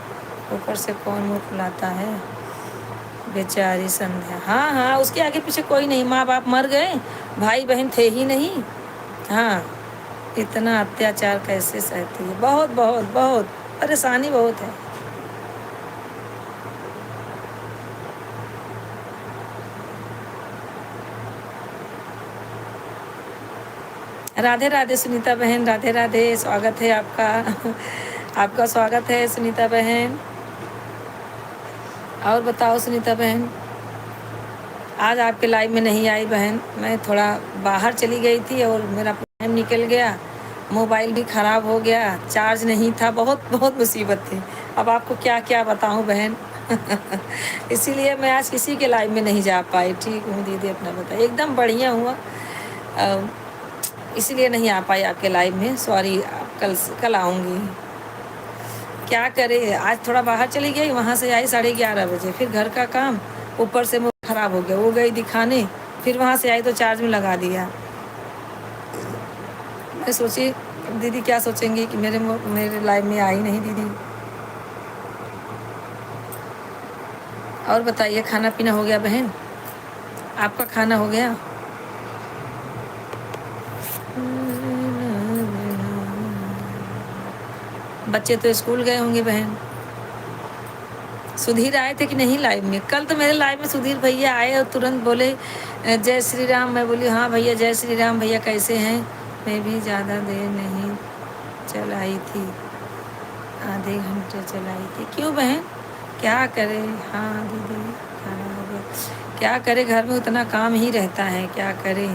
ऊपर से कौन मुँह फुलाता है? बेचारी संध्या। हाँ उसके आगे पीछे कोई नहीं, माँ बाप मर गए, भाई बहन थे ही नहीं। हाँ इतना अत्याचार कैसे सहती है? बहुत बहुत बहुत परेशानी बहुत है। राधे राधे सुनीता बहन, राधे राधे, स्वागत है आपका। आपका स्वागत है सुनीता बहन। और बताओ सुनीता बहन, आज आपके लाइव में नहीं आई बहन, मैं थोड़ा बाहर चली गई थी और मेरा टाइम निकल गया, मोबाइल भी ख़राब हो गया, चार्ज नहीं था, बहुत बहुत मुसीबत थी। अब आपको क्या क्या बताऊं बहन। इसीलिए मैं आज किसी के लाइव में नहीं जा पाई। ठीक हूँ दीदी, अपना बताइए। एकदम बढ़िया हुआ, इसीलिए नहीं आ पाई आपके लाइव में, सॉरी। कल आऊँगी। क्या करे, आज थोड़ा बाहर चली गई, वहाँ से आई 11:30 बजे, फिर घर का काम, ऊपर से मोबाइल ख़राब हो गया, वो गई दिखाने, फिर वहाँ से आई तो चार्ज में लगा दिया। मैं सोची दीदी क्या सोचेंगी कि मेरे लाइव में आई नहीं दीदी। और बताइए, खाना पीना हो गया बहन? आपका खाना हो गया? बच्चे तो स्कूल गए होंगे बहन। सुधीर आए थे कि नहीं लाइव में? कल तो मेरे लाइव में सुधीर भैया आए और तुरंत बोले जय श्री राम। मैं बोली हाँ भैया जय श्री राम। भैया कैसे हैं? मैं भी ज़्यादा देर नहीं चलाई थी, आधे घंटे चलाई थी। क्यों बहन, क्या करे? हाँ दीदी खाना हो गया। क्या करे, घर में उतना काम ही रहता है, क्या करे।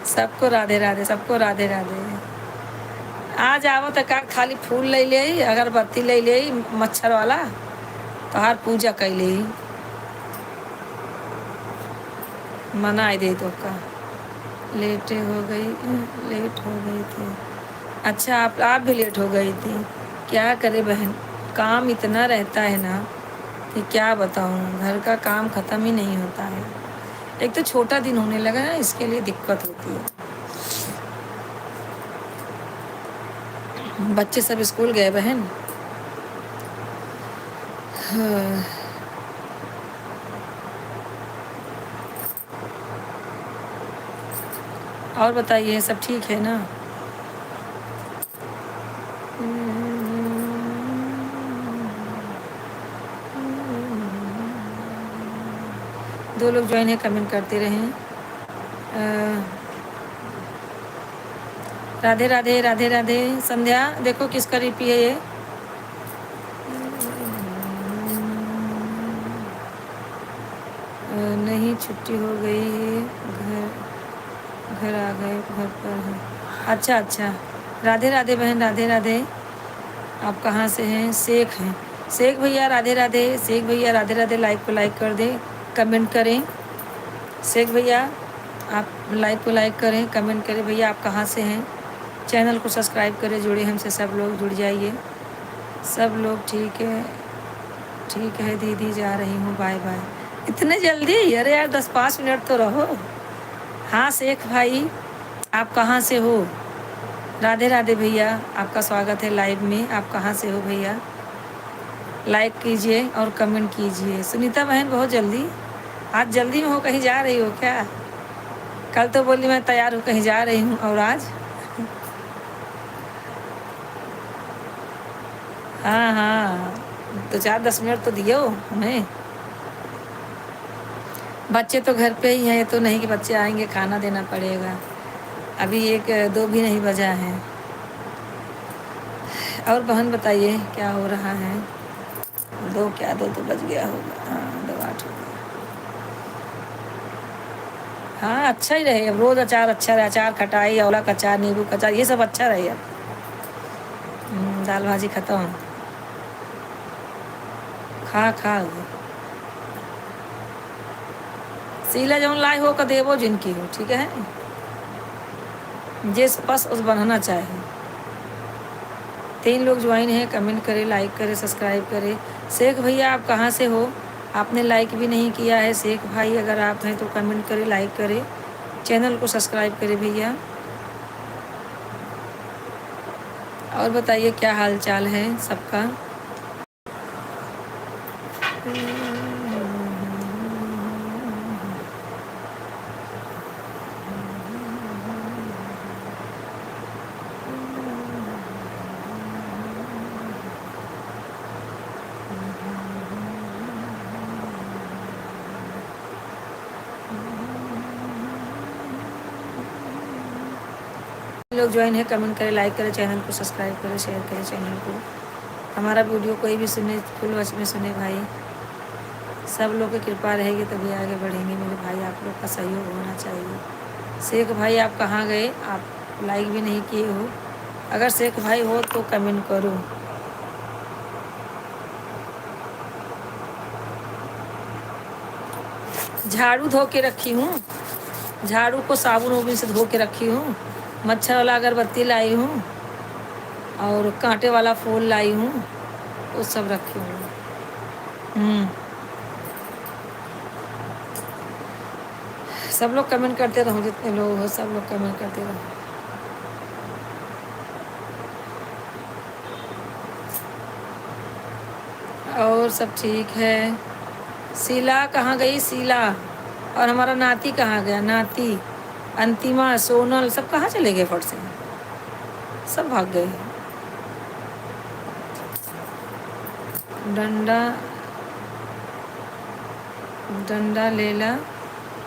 सबको राधे राधे, सबको राधे राधे। आ जाओ तो का खाली फूल ले ले, अगरबत्ती ले ले, मच्छर वाला तो हर पूजा कर ले, मना दे तो का। लेट हो गई थी। अच्छा आप भी लेट हो गई थी? क्या करे बहन, काम इतना रहता है ना कि क्या बताऊँ, घर का काम ख़त्म ही नहीं होता है। एक तो छोटा दिन होने लगा ना, इसके लिए दिक्कत होती है। बच्चे सब स्कूल गए बहन? हाँ। और बताइए, सब ठीक है ना? दो लोग ज्वाइन है, कमेंट करते रहें। राधे राधे, राधे राधे। संध्या देखो किसका रिपी है ये। नहीं छुट्टी हो गई है, घर आ गए, घर पर है। अच्छा अच्छा, राधे राधे बहन, राधे राधे। आप कहाँ से हैं? शेख हैं। शेख भैया राधे राधे, शेख भैया राधे राधे। लाइक को लाइक कर दें, कमेंट करें। शेख भैया आप लाइक को लाइक करें, कमेंट करें। भैया आप कहाँ से हैं? चैनल को सब्सक्राइब करें, जुड़े हमसे, सब लोग जुड़ जाइए। सब लोग ठीक है दीदी, जा रही हूँ, बाय बाय। इतने जल्दी? अरे यार 10-5 मिनट तो रहो। हाँ शेख भाई, आप कहाँ से हो? राधे राधे भैया, आपका स्वागत है लाइव में। आप कहाँ से हो भैया? लाइक कीजिए और कमेंट कीजिए। सुनीता बहन बहुत जल्दी, आज जल्दी में हो, कहीं जा रही हो क्या? कल तो बोली मैं तैयार हूँ कहीं जा रही हूँ, और आज? हाँ हाँ, तो 4-10 मिनट तो दिए हो हमें। बच्चे तो घर पे ही हैं, ये तो नहीं कि बच्चे आएंगे खाना देना पड़ेगा। अभी 1-2 भी नहीं बजा है। और बहन बताइए क्या हो रहा है? 2 तो बज गया होगा। हाँ 2:08 हो गया। हाँ अच्छा ही रहे, अब रोज़ अचार अच्छा रहे, अचार खटाई, आंवला का अचार, नींबू का अचार, ये सब अच्छा रहे अब। दाल भाजी खत्म। खा सीला जौन लाए हो का देवो जिनकी हो, ठीक है। जिस बस उस बनाना चाहे। 3 लोग ज्वाइन हैं, कमेंट करें, लाइक करें, सब्सक्राइब करें। शेख भैया आप कहाँ से हो? आपने लाइक भी नहीं किया है। शेख भाई अगर आप हैं तो कमेंट करें, लाइक करें, चैनल को सब्सक्राइब करें भैया। और बताइए क्या हाल चाल है सबका? लोग ज्वाइन है कमेंट करें, लाइक करें, चैनल को सब्सक्राइब करें, शेयर करें चैनल को। हमारा वीडियो कोई भी सुने, फुल वॉच में सुने भाई। सब लोग की कृपा रहेगी तभी आगे बढ़ेंगे मेरे भाई। आप लोग का सहयोग होना चाहिए। शेख भाई आप कहाँ गए? आप लाइक भी नहीं किए हो। अगर शेख भाई हो तो कमेंट करो। झाड़ू धो के रखी हूँ, झाड़ू को साबुन वबुन से धो के रखी हूँ। मच्छर वाला अगरबत्ती लाई हूँ और कांटे वाला फूल लाई हूँ, वो सब रखी हूँ। सब लोग कमेंट करते रहो, जितने लोग हो सब लोग कमेंट करते रहो। और सब ठीक है। शीला कहाँ गई? शीला और हमारा नाती कहाँ गया? नाती, अंतिमा, सोनल सब कहाँ चले गए? फट से सब भाग गए। डंडा डंडा लेला,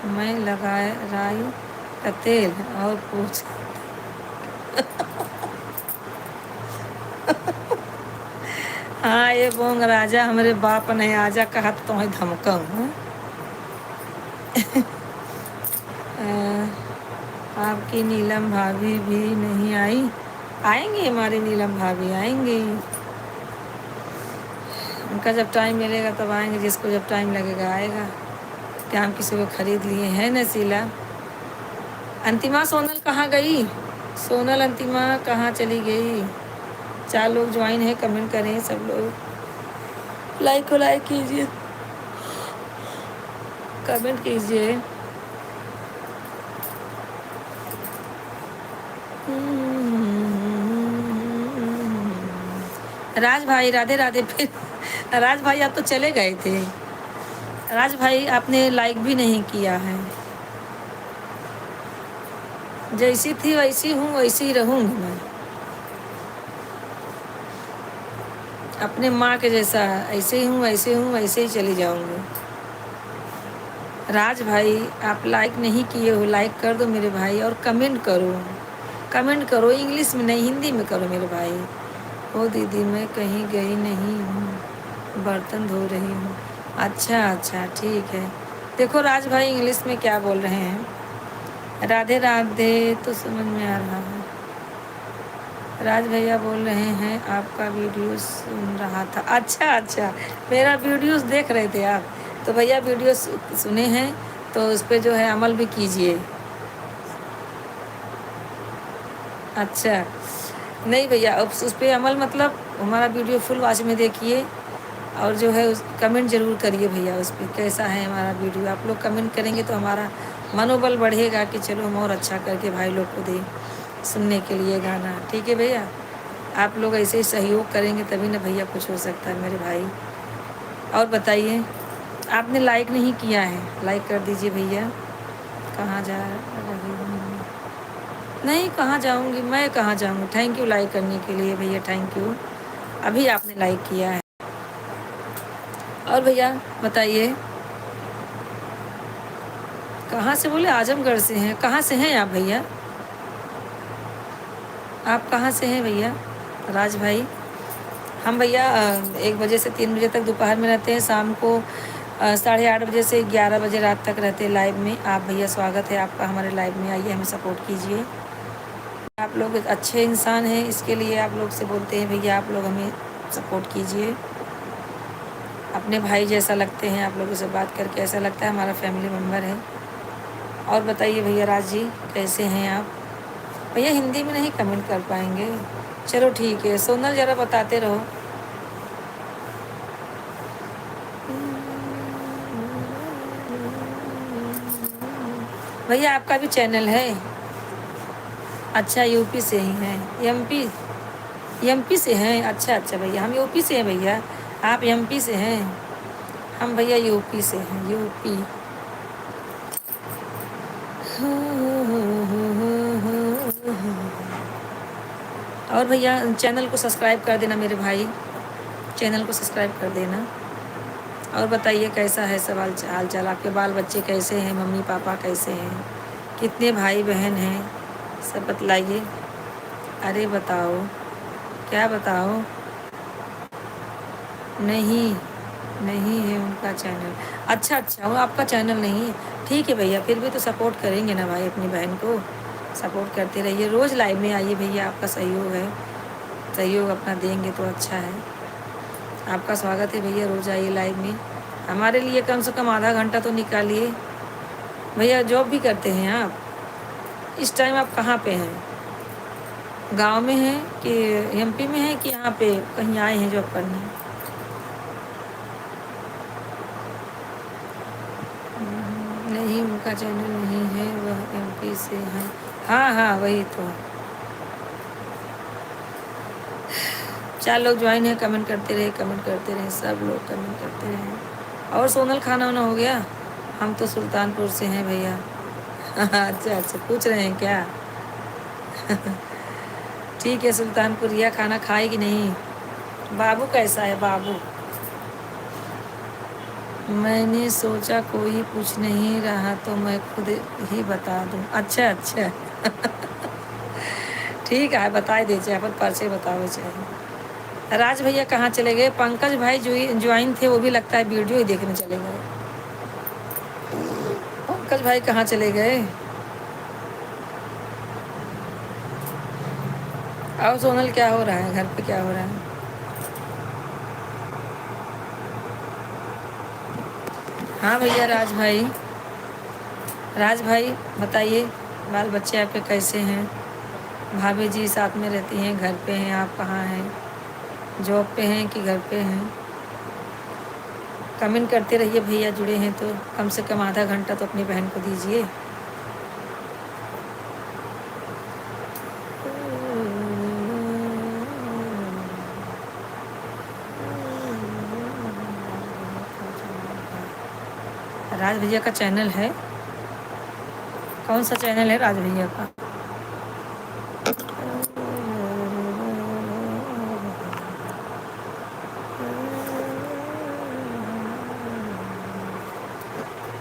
मैं लगाए राई का तेल और पूछ। हाँ ये बोंग राजा हमारे बाप ने आजा कहा तो तुम्हें धमका हूँ। आपकी नीलम भाभी भी नहीं आई? आएंगी, हमारी नीलम भाभी आएंगी। उनका जब टाइम मिलेगा तब आएंगे, जिसको जब टाइम लगेगा आएगा। क्या हम किसी को खरीद लिए हैं? नसीला, अंतिमा, सोनल कहाँ गई? सोनल अंतिमा कहाँ चली गई? 4 लोग ज्वाइन है, कमेंट करें सब लोग। लाइक को लाइक कीजिए, कमेंट कीजिए। राज भाई राधे राधे। फिर राज भाई आप तो चले गए थे। राज भाई आपने लाइक भी नहीं किया है। जैसी थी वैसी हूँ, वैसी ही रहूँगी मैं। अपने माँ के जैसा ऐसे ही हूँ, वैसे हूँ, वैसे ही चली जाऊँगी। राज भाई आप लाइक नहीं किए हो, लाइक कर दो मेरे भाई और कमेंट करो। कमेंट करो, इंग्लिश में नहीं हिंदी में करो मेरे भाई। ओ दीदी मैं कहीं गई नहीं हूँ, बर्तन धो रही हूँ। अच्छा अच्छा ठीक है। देखो राज भाई इंग्लिश में क्या बोल रहे हैं। राधे राधे तो समझ में आ रहा है। राज भैया बोल रहे हैं आपका वीडियो सुन रहा था। अच्छा अच्छा, मेरा वीडियोस देख रहे थे आप? तो भैया वीडियो सुने हैं तो उस पर जो है अमल भी कीजिए। अच्छा नहीं भैया, अब उस पर अमल मतलब हमारा वीडियो फुल वॉच में देखिए और जो है उस कमेंट ज़रूर करिए भैया उस पर कैसा है हमारा वीडियो। आप लोग कमेंट करेंगे तो हमारा मनोबल बढ़ेगा कि चलो हम और अच्छा करके भाई लोग को दें सुनने के लिए गाना। ठीक है भैया, आप लोग ऐसे ही सहयोग करेंगे तभी ना भैया कुछ हो सकता है मेरे भाई। और बताइए, आपने लाइक नहीं किया है, लाइक कर दीजिए भैया। कहाँ जा रही हूँ? नहीं कहाँ जाऊँगी, मैं कहाँ जाऊँगी। थैंक यू लाइक करने के लिए भैया, थैंक यू। अभी आपने लाइक किया है। और भैया बताइए, कहाँ से बोले? आजमगढ़ से हैं। कहाँ से हैं आप भैया? आप कहाँ से हैं भैया? राज भाई, हम भैया 1 बजे से 3 बजे तक दोपहर में रहते हैं। शाम को 8:30 बजे से 11 बजे रात तक रहते हैं लाइव में। आप भैया स्वागत है आपका हमारे लाइव में, आइए हमें सपोर्ट कीजिए। आप लोग एक अच्छे इंसान हैं, इसके लिए आप लोग से बोलते हैं भैया आप लोग हमें सपोर्ट कीजिए। अपने भाई जैसा लगते हैं, आप लोगों से बात करके ऐसा लगता है हमारा फैमिली मेम्बर है। और बताइए भैया राज जी कैसे हैं आप? भैया हिंदी में नहीं कमेंट कर पाएंगे, चलो ठीक है। सोनल ज़रा बताते रहो। भैया आपका भी चैनल है? अच्छा यूपी से ही हैं? एमपी से हैं? अच्छा अच्छा भैया, हम यूपी से हैं भैया, आप एमपी से हैं? हम भैया यूपी से हैं, यूपी। और भैया चैनल को सब्सक्राइब कर देना मेरे भाई, चैनल को सब्सक्राइब कर देना। और बताइए कैसा है सब हाल चाल, आपके बाल बच्चे कैसे हैं, मम्मी पापा कैसे हैं, कितने भाई बहन हैं, सब बतलाइए। अरे बताओ, क्या बताओ? नहीं, नहीं है उनका चैनल। अच्छा अच्छा, वो आपका चैनल नहीं है, ठीक है भैया, फिर भी तो सपोर्ट करेंगे ना भाई, अपनी बहन को सपोर्ट करते रहिए, रोज़ लाइव में आइए भैया, आपका सहयोग है, सहयोग अपना देंगे तो अच्छा है। आपका स्वागत है भैया, रोज़ आइए लाइव में, हमारे लिए कम से कम आधा घंटा तो निकालिए। भैया जॉब भी करते हैं आप? इस टाइम आप कहाँ पे हैं? गांव में हैं कि एमपी में हैं कि यहाँ पे कहीं आए हैं जॉब करने? नहीं, उनका चैनल नहीं है, वह एमपी से हैं। हाँ हाँ, वही तो। 4 लोग ज्वाइन है, कमेंट करते रहे, कमेंट करते रहे, सब लोग कमेंट करते रहे। और सोनल, खाना वाना हो गया? हम तो सुल्तानपुर से हैं भैया। अच्छा अच्छा, पूछ रहे हैं क्या? ठीक है, सुल्तानपुरिया खाना खाए कि नहीं? बाबू कैसा है बाबू? मैंने सोचा कोई पूछ नहीं रहा तो मैं खुद ही बता दूं। अच्छा अच्छा। ठीक है, बताए दीजिए, अपन परसे बताओ चाहे। राज भैया कहाँ चले गए? पंकज भाई जो ज्वाइन थे वो भी लगता है वीडियो ही देखने चले गए। पंकज भाई कहाँ चले गए? और सोनल क्या हो रहा है, घर पे क्या हो रहा है? हाँ भैया, राज भाई बताइए, बाल बच्चे आपके कैसे हैं? भाभी जी साथ में रहती हैं, घर पे हैं, आप कहाँ हैं? जॉब पे हैं कि घर पे हैं? कमेंट करते रहिए भैया, जुड़े हैं तो कम से कम आधा घंटा तो अपनी बहन को दीजिए। राज भैया का चैनल है? कौन सा चैनल है राज भैया का?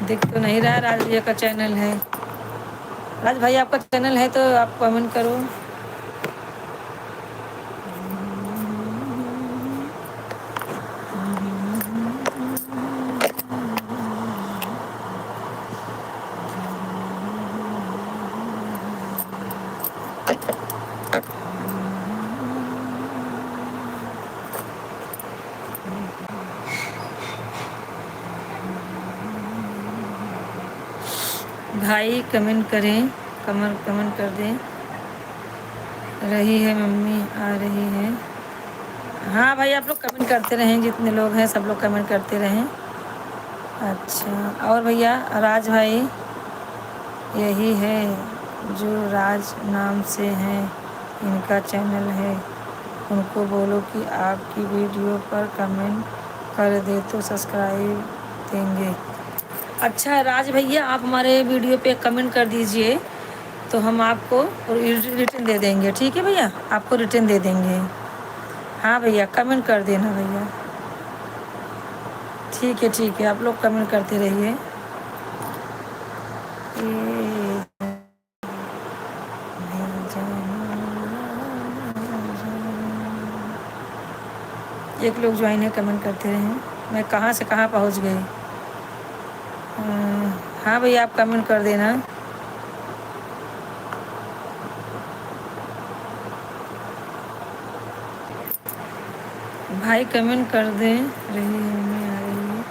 दिख तो नहीं रहा राज भैया का चैनल है। राज भाई आपका चैनल है तो आप कमेंट करो। भाई कमेंट करें, कमेंट कर दें। रही है मम्मी, आ रही है। हाँ भाई, आप लोग कमेंट करते रहें, जितने लोग हैं सब लोग कमेंट करते रहें। अच्छा, और भैया राज भाई यही है जो राज नाम से हैं, इनका चैनल है, उनको बोलो कि आपकी वीडियो पर कमेंट कर दे तो सब्सक्राइब देंगे। अच्छा राज भैया, आप हमारे वीडियो पे कमेंट कर दीजिए तो हम आपको रिटर्न दे देंगे, ठीक है भैया, आपको रिटर्न दे देंगे। हाँ भैया, कमेंट कर देना भैया। ठीक है, आप लोग कमेंट करते रहिए। एक लोग ज्वाइन है, कमेंट करते रहें। मैं कहाँ से कहाँ पहुँच गई। हाँ भैया, आप कमेंट कर देना। भाई कमेंट कर दें, रही मम्मी आ रही है।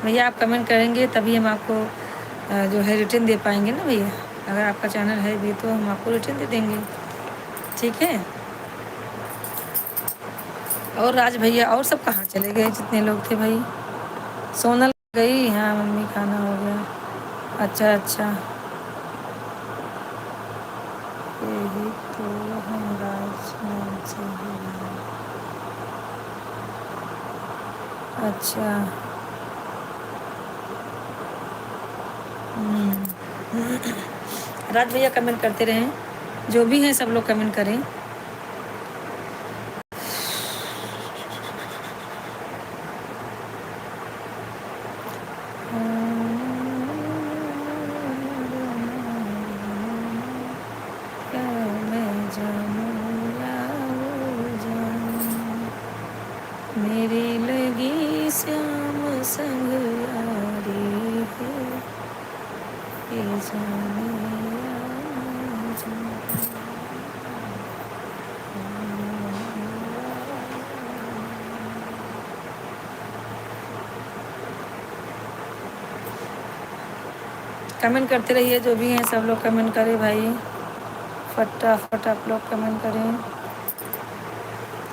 भैया आप कमेंट करेंगे तभी हम आपको जो है रिटर्न दे पाएंगे ना भैया। अगर आपका चैनल है भी तो हम आपको रिटर्न दे देंगे, ठीक है। और राज भैया और सब कहाँ चले गए जितने लोग थे भाई? सोनल गई? हाँ मम्मी, खाना हो गया। अच्छा अच्छा, यही तो हम राज नाम से ही हैं। अच्छा, राज भैया कमेंट करते रहें, जो भी हैं सब लोग कमेंट करें। क्या मैं जानूं या वो जानूं, मेरी लगी श्याम संग यारी है, ये जाने या ना जाने। कमेंट करते रहिए, जो भी हैं सब लोग कमेंट करें भाई, फटाफट आप लोग कमेंट करें।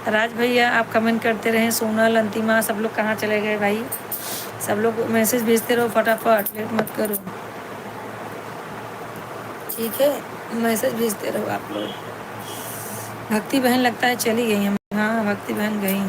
राज भैया आप कमेंट करते रहें, सोनल अंतिमा सब लोग कहाँ चले गए भाई, सब लोग मैसेज भेजते रहो फटाफट, लेट मत करो, ठीक है, मैसेज भेजते रहो आप लोग। भक्ति बहन लगता है चली गई हम, हाँ भक्ति बहन गई।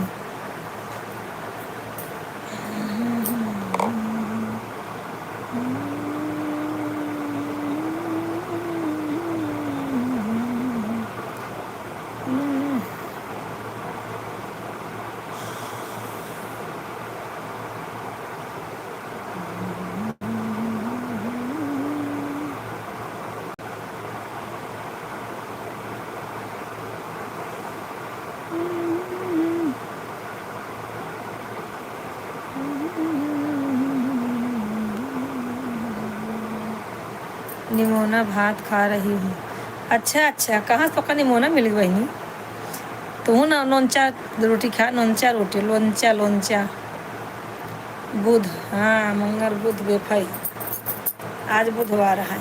निमोना भात खा रही हूँ। अच्छा अच्छा, कहाँ से पक्का निमोना मिल गई बहनी, तो ना लोंचा रोटी खा, लोंचा रोटी, लोंचा लोंचा। बुध, हाँ मंगल बुध बेफाई, आज बुधवार है।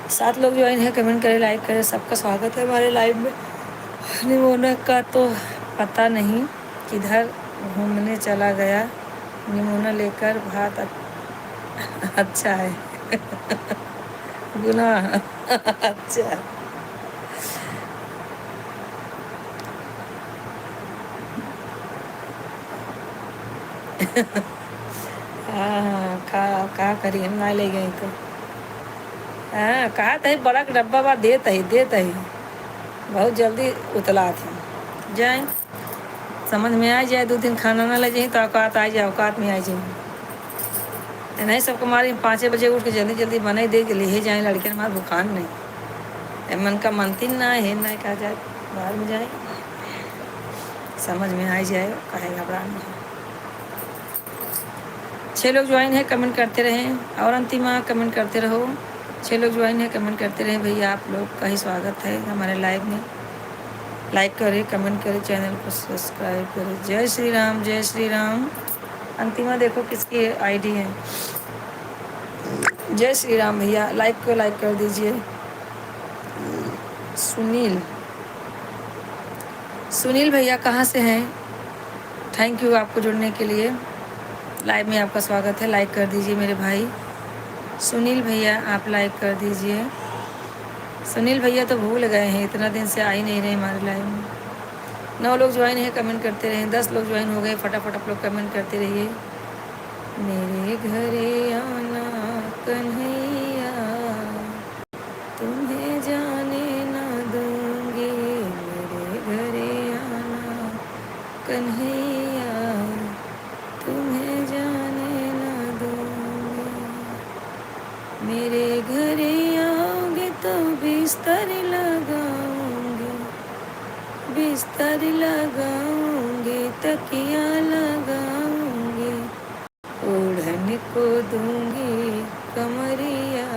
7 लोग ज्वाइन है, कमेंट करें, लाइक करें, सबका स्वागत है हमारे लाइव में। निमोना का तो पता नहीं किधर घूमने चला गया, निमोना लेकर भात अच्छा है। गुनाह। अच्छा हाँ, कहा करी हम ना ले गए तो, हाँ कहा था बड़ा डब्बा बा देता ही बहुत जल्दी उतला थी, जाए समझ में आ जाए, 2 दिन खाना ना ले जाए तो औकात आ जाए, औकात में आ जाए, नहीं सबको हमारे 5 बजे उठ के जल्दी जल्दी बनाई दे के ले जाए, लड़के हमारे भुखान नहीं, मन का मनती ना है ना कहा जाए, बाहर में जाए समझ में आ जाए, कहे घबराना है। 6 लोग ज्वाइन है, कमेंट करते रहें, और अंतिमा कमेंट करते रहो। 6 लोग ज्वाइन है, कमेंट करते रहें भैया, आप लोग का ही स्वागत है हमारे लाइव में। लाइक करें, कमेंट करें, चैनल को सब्सक्राइब करें। जय श्री राम, जय श्री राम। अंतिमा देखो किसकी आईडी है, जय श्री राम भैया, लाइक को लाइक कर दीजिए। सुनील भैया कहाँ से हैं, थैंक यू आपको जुड़ने के लिए, लाइव में आपका स्वागत है, लाइक कर दीजिए मेरे भाई। सुनील भैया आप लाइक कर दीजिए। सुनील भैया तो भूल गए हैं, इतना दिन से आ ही नहीं रहे हमारे लाइव में। 9 लोग ज्वाइन है, कमेंट करते रहें। 10 लोग ज्वाइन हो गए, फटाफट आप लोग कमेंट करते रहिए। मेरे घरे आना कन्हैया, तुम्हें जाने ना दूंगी, मेरे घरे आना कन्हैया, तुम्हें जाने ना दूंगी, मेरे घरे आओगे तो बिस्तर लगाऊंगी, बिस्तर लगाऊंगी, तकिया लगाऊंगी, ओढ़न को दूंगी कमरिया,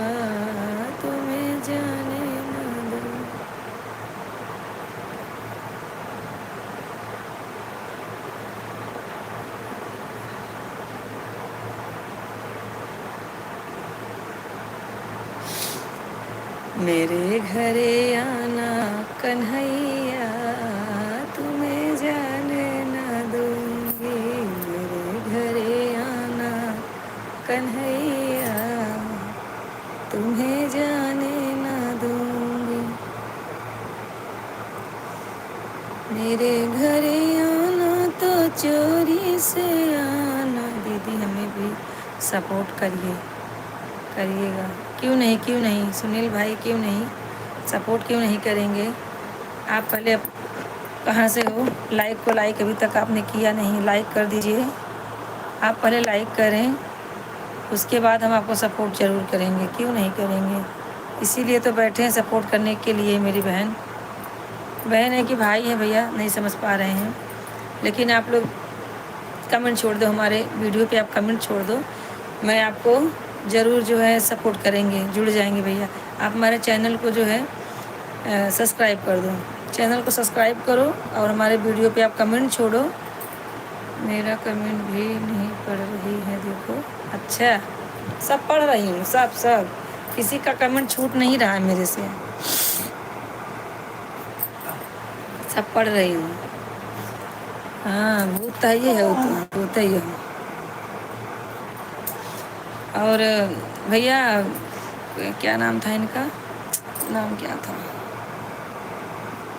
तुम्हें जाने ना दूंगी। मेरे घरे आना कन्हैया, तुम्हें जाने ना दूंगी, मेरे घरे आना कन्हैया, तुम्हें जाने ना दूंगी, मेरे घरे आना तो चोरी से आना। दीदी हमें भी सपोर्ट करिए, करिएगा। क्यों नहीं सुनील भाई, क्यों नहीं सपोर्ट क्यों नहीं करेंगे? आप पहले कहाँ से हो? लाइक को लाइक अभी तक आपने किया नहीं, लाइक कर दीजिए। आप पहले लाइक करें, उसके बाद हम आपको सपोर्ट ज़रूर करेंगे। क्यों नहीं करेंगे? इसीलिए तो बैठे हैं सपोर्ट करने के लिए। मेरी बहन है कि भाई है भैया, नहीं समझ पा रहे हैं। लेकिन आप लोग कमेंट छोड़ दो, हमारे वीडियो पे आप कमेंट छोड़ दो, मैं आपको ज़रूर जो है सपोर्ट करेंगे, जुड़ जाएंगे भैया। आप हमारे चैनल को जो है सब्सक्राइब कर दो, चैनल को सब्सक्राइब करो और हमारे वीडियो पे आप कमेंट छोड़ो। मेरा कमेंट भी नहीं पढ़ रही है, देखो। अच्छा, सब पढ़ रही हूँ, सब किसी का कमेंट छूट नहीं रहा है मेरे से, सब पढ़ रही हूँ। हाँ, भूत तो ये है, भूत ही है। और भैया क्या नाम था इनका, नाम क्या था,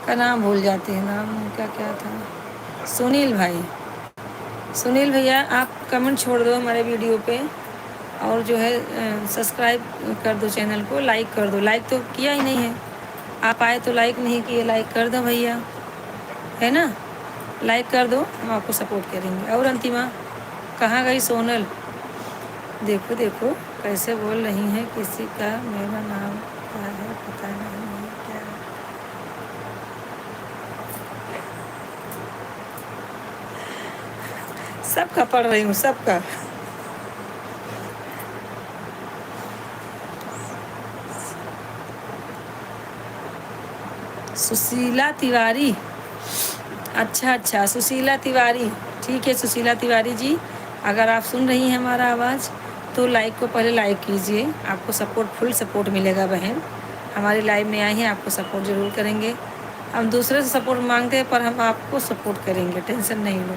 का नाम भूल जाते हैं, नाम उनका क्या था, सुनील भाई। सुनील भैया आप कमेंट छोड़ दो हमारे वीडियो पे और जो है सब्सक्राइब कर दो चैनल को, लाइक कर दो। लाइक तो किया ही नहीं है, आप आए तो लाइक नहीं किए, लाइक कर दो भैया, है ना? लाइक कर दो, हम आपको सपोर्ट करेंगे। और अंतिमा कहाँ गई सोनल? देखो देखो कैसे बोल रही हैं, किसी का मेरा नाम क्या है पता नहीं है क्या है। सबका पढ़ रही हूँ, सबका। सुशीला तिवारी, अच्छा सुशीला तिवारी, ठीक है सुशीला तिवारी जी, अगर आप सुन रही हैं हमारा आवाज़ तो लाइक को पहले लाइक कीजिए, आपको सपोर्ट, फुल सपोर्ट मिलेगा बहन। हमारी लाइव में आई हैं, आपको सपोर्ट ज़रूर करेंगे। हम दूसरे से सपोर्ट मांगते हैं पर हम आपको सपोर्ट करेंगे, टेंशन नहीं लो।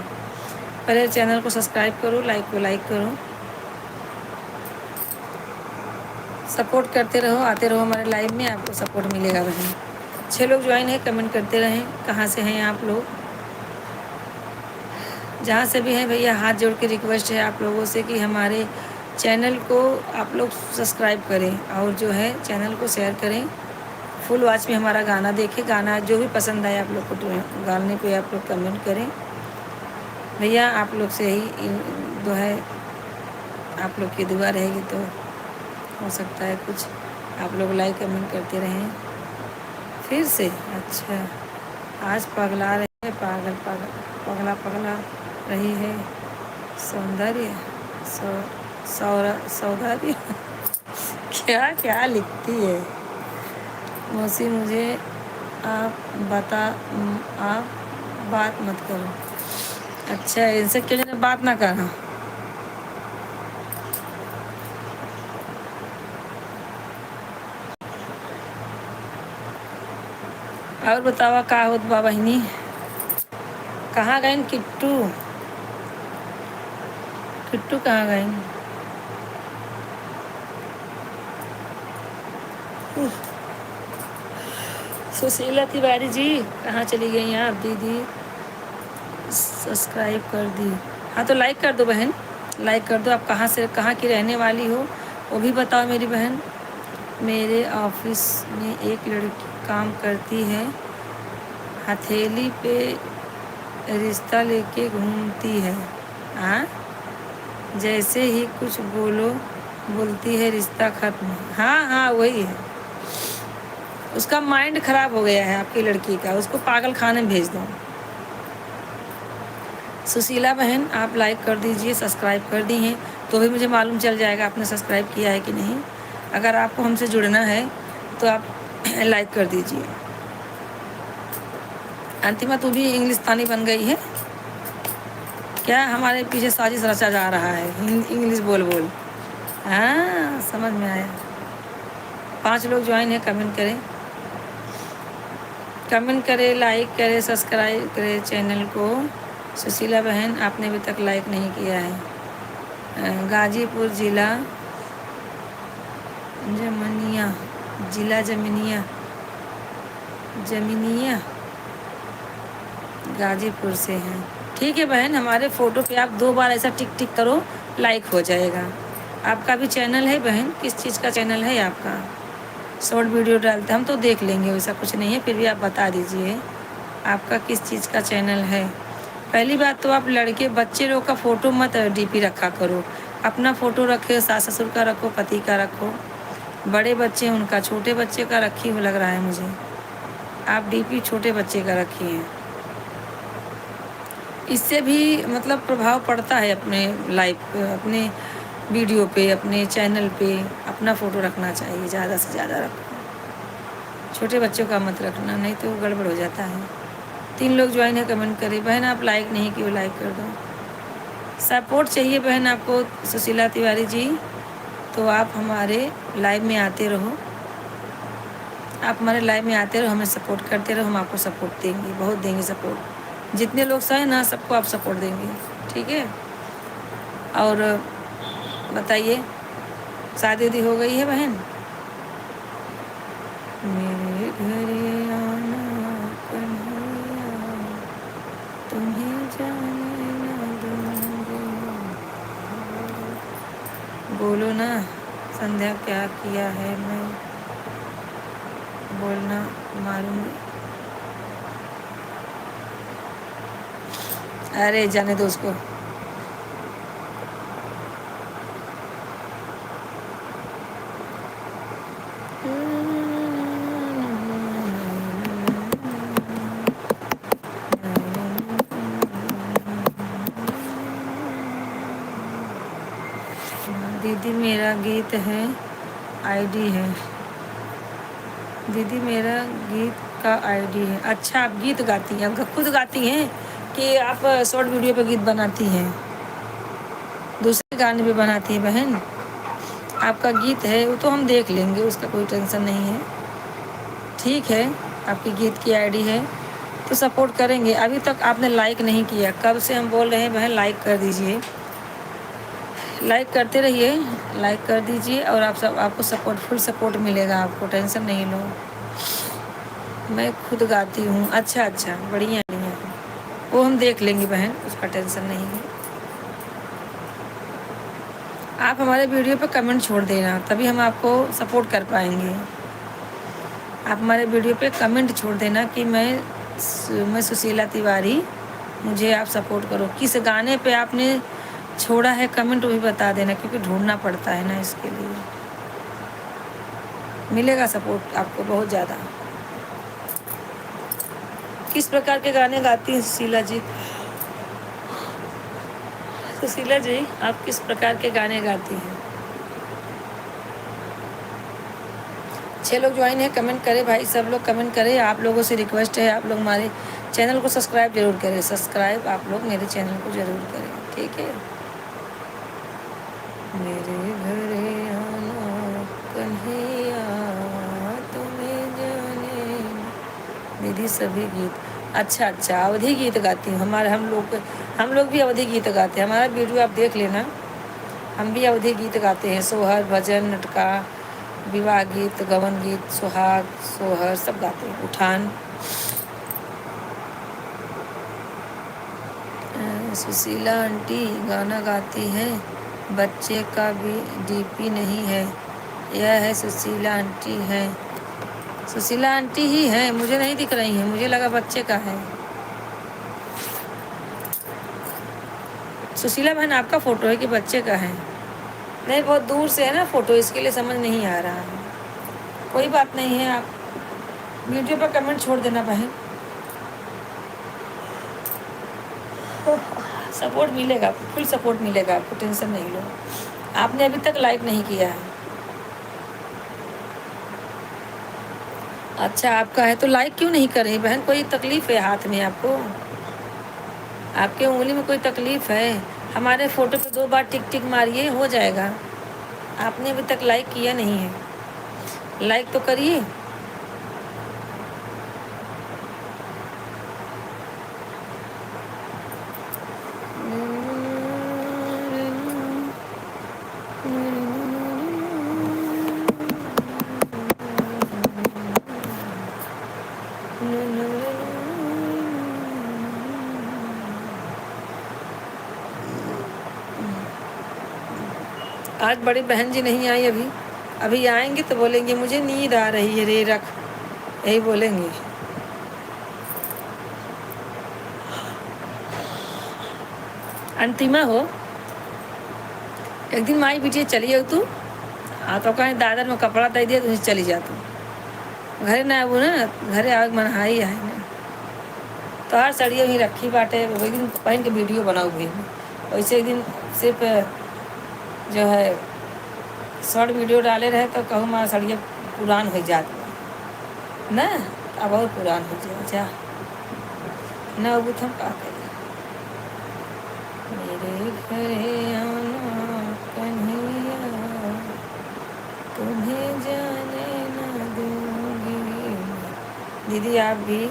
पहले चैनल को सब्सक्राइब करो, लाइक को लाइक करो, सपोर्ट करते रहो, आते रहो हमारे लाइव में, आपको सपोर्ट मिलेगा बहन। 6 लोग ज्वाइन है, कमेंट करते रहें, कहाँ से हैं आप लोग, जहाँ से भी हैं भैया, हाथ जोड़ के रिक्वेस्ट है आप लोगों से कि हमारे चैनल को आप लोग सब्सक्राइब करें और जो है चैनल को शेयर करें। फुल वॉच में हमारा गाना देखें, गाना जो भी पसंद आए आप लोग को गाने पे आप लोग कमेंट करें भैया। आप लोग से ही जो है, आप लोग की दुआ रहेगी तो हो सकता है कुछ, आप लोग लाइक कमेंट करते रहें। फिर से अच्छा, आज पगला रहे, पगला रही है सौंदर्य, सौंदर्य क्या क्या लिखती है मौसी, मुझे आप बात मत करो। अच्छा, इनसे क्यों बात ना करना? और बतावा का होत बा बहिनी, कहाँ गए किट्टू? किट्टू कहाँ गए? सुशीला तिवारी जी कहाँ चली गई आप? दीदी सब्सक्राइब कर दी, हाँ तो लाइक कर दो बहन, लाइक कर दो। आप कहाँ से, कहाँ की रहने वाली हो वो भी बताओ मेरी बहन। मेरे ऑफिस में एक लड़की काम करती है, हथेली पे रिश्ता लेके घूमती है। हाँ, जैसे ही कुछ बोलती है रिश्ता खत्म। हाँ वही है, उसका माइंड खराब हो गया है आपकी लड़की का, उसको पागल खाने में भेज दो। सुशीला बहन आप लाइक कर दीजिए, सब्सक्राइब कर दी हैं तो भी मुझे मालूम चल जाएगा आपने सब्सक्राइब किया है कि नहीं। अगर आपको हमसे जुड़ना है तो आप लाइक कर दीजिए। अंतिमा तू भी इंग्लिस्तानी बन गई है क्या? हमारे पीछे साजिश रचा जा रहा है, इंग्लिश बोल बोल। हाँ समझ में आया। 5 लोग ज्वाइन है, कमेंट करें, लाइक करें, सब्सक्राइब करें चैनल को। सुशीला बहन आपने अभी तक लाइक नहीं किया है। गाजीपुर जिला जमीनिया गाजीपुर से हैं। ठीक है बहन, हमारे फ़ोटो पे आप 2 बार ऐसा टिक टिक करो, लाइक हो जाएगा। आपका भी चैनल है बहन? किस चीज़ का चैनल है आपका? शॉर्ट वीडियो डालते हम तो देख लेंगे, वैसा कुछ नहीं है, फिर भी आप बता दीजिए आपका किस चीज़ का चैनल है। पहली बात तो आप लड़के बच्चे लोग का फ़ोटो मत डीपी रखा करो। अपना फ़ोटो रखे, सास ससुर का रखो, पति का रखो, बड़े बच्चे उनका, छोटे बच्चे का रखी हुई लग रहा है मुझे। आप डीपी छोटे बच्चे का रखी हैं। इससे भी मतलब प्रभाव पड़ता है अपने लाइफ पे, अपने वीडियो पे, अपने चैनल पे अपना फ़ोटो रखना चाहिए, ज़्यादा से ज़्यादा रखो। छोटे बच्चों का मत रखना, नहीं तो गड़बड़ हो जाता है। 3 लोग ज्वाइन है, कमेंट करें। बहन आप लाइक नहीं किए, लाइक कर दो। सपोर्ट चाहिए बहन आपको सुशीला तिवारी जी, तो आप हमारे लाइव में आते रहो। आप हमारे लाइव में आते रहो, हमें सपोर्ट करते रहो, हम आपको सपोर्ट देंगे, बहुत देंगे सपोर्ट। जितने लोग सहे ना सबको आप सपोर्ट देंगे, ठीक है। और बताइए, शादी उदी हो गई है बहन? मेरे घर आना कन्हैया, तुम्हें जाने ना दूंगी। बोलो ना संध्या, क्या किया है? मैं बोलना मारूंगी। अरे जाने दो उसको। दीदी मेरा गीत है, आईडी है। दीदी मेरा गीत का आईडी है। अच्छा, आप गीत गाती हैं? आप खुद गाती हैं कि आप शॉर्ट वीडियो पे गीत बनाती हैं? दूसरे गाने भी बनाती हैं बहन? आपका गीत है वो तो हम देख लेंगे, उसका कोई टेंशन नहीं है। ठीक है, आपकी गीत की आईडी है तो सपोर्ट करेंगे। अभी तक आपने लाइक नहीं किया, कब से हम बोल रहे हैं बहन लाइक कर दीजिए, लाइक करते रहिए, लाइक कर दीजिए और आप सब, आपको सपोर्ट, फुल सपोर्ट मिलेगा, आपको टेंशन नहीं लो। मैं खुद गाती हूँ। अच्छा अच्छा, बढ़िया बढ़िया, वो हम देख लेंगे बहन, उसका टेंशन नहीं है। आप हमारे वीडियो पे कमेंट छोड़ देना, तभी हम आपको सपोर्ट कर पाएंगे। आप हमारे वीडियो पे कमेंट छोड़ देना कि मैं सुशीला तिवारी, मुझे आप सपोर्ट करो। किस गाने पे आपने छोड़ा है कमेंट वो भी बता देना, क्योंकि ढूंढना पड़ता है ना, इसके लिए मिलेगा सपोर्ट आपको बहुत ज़्यादा। किस प्रकार के गाने गाती हैं सुशीला जी? सुशीला जी आप किस प्रकार के गाने गाती हैं? 6 लोग ज्वाइन है, कमेंट करें भाई, सब लोग कमेंट करें। आप लोगों से रिक्वेस्ट है, आप लोग हमारे चैनल को सब्सक्राइब जरूर करें, सब्सक्राइब आप लोग मेरे चैनल को ज़रूर करें, ठीक है। मेरे घर आना कन्हैया, तुम्हें जाने। दीदी सभी गीत, अच्छा अच्छा, अवधि गीत गाती हूँ। हम लोग भी अवधि गीत गाते हैं। हमारा वीडियो आप देख लेना, हम भी अवधि गीत गाते हैं। सोहर, भजन, नटका, विवाह गीत, गवन गीत, सुहाग, सोहर सब गाते हैं। उठान। सुशीला आंटी गाना गाती हैं, बच्चे का भी डीपी नहीं है। यह है सुशीला आंटी है। सुशीला आंटी ही है, मुझे नहीं दिख रही हैं, मुझे लगा बच्चे का है। सुशीला बहन आपका फ़ोटो है कि बच्चे का है? नहीं, बहुत दूर से है ना फ़ोटो, इसके लिए समझ नहीं आ रहा है। कोई बात नहीं है, आप वीडियो पर कमेंट छोड़ देना बहन, सपोर्ट मिलेगा, फुल सपोर्ट मिलेगा आपको, टेंशन नहीं लो। आपने अभी तक लाइक नहीं किया है। अच्छा, आपका है तो लाइक क्यों नहीं कर रही बहन? कोई तकलीफ़ है हाथ में आपको? आपके उंगली में कोई तकलीफ़ है? हमारे फ़ोटो पे 2 बार टिक टिक मारिए, हो जाएगा। आपने अभी तक लाइक किया नहीं है, लाइक तो करिए। आज बड़ी बहन जी नहीं आई अभी, अभी आएंगे तो बोलेंगे मुझे नींद आ रही है रे रख, यही बोलेंगे। अंतिमा हो, एक दिन माई बिटिया चली हो तू, हाँ तो कहीं दादर में कपड़ा दे दिया तुझे चली जा तू, घरे ना आबू ना, घरे आग मन हाई है ना, तो हर सड़िया वहीं रखी बाटे, वही दिन पहन के वीडियो बनाऊ भी, वैसे एक दिन सिर्फ जो है शॉर्ट वीडियो डाले रहे तो कहूँ माँ सड़िया पुरान हो जात ना, अब और पुरान हो जाए जा न, अब हम का करें। मेरे घरे आना कन्हैया, तुम्हें जाने न दूंगी। दीदी आप भी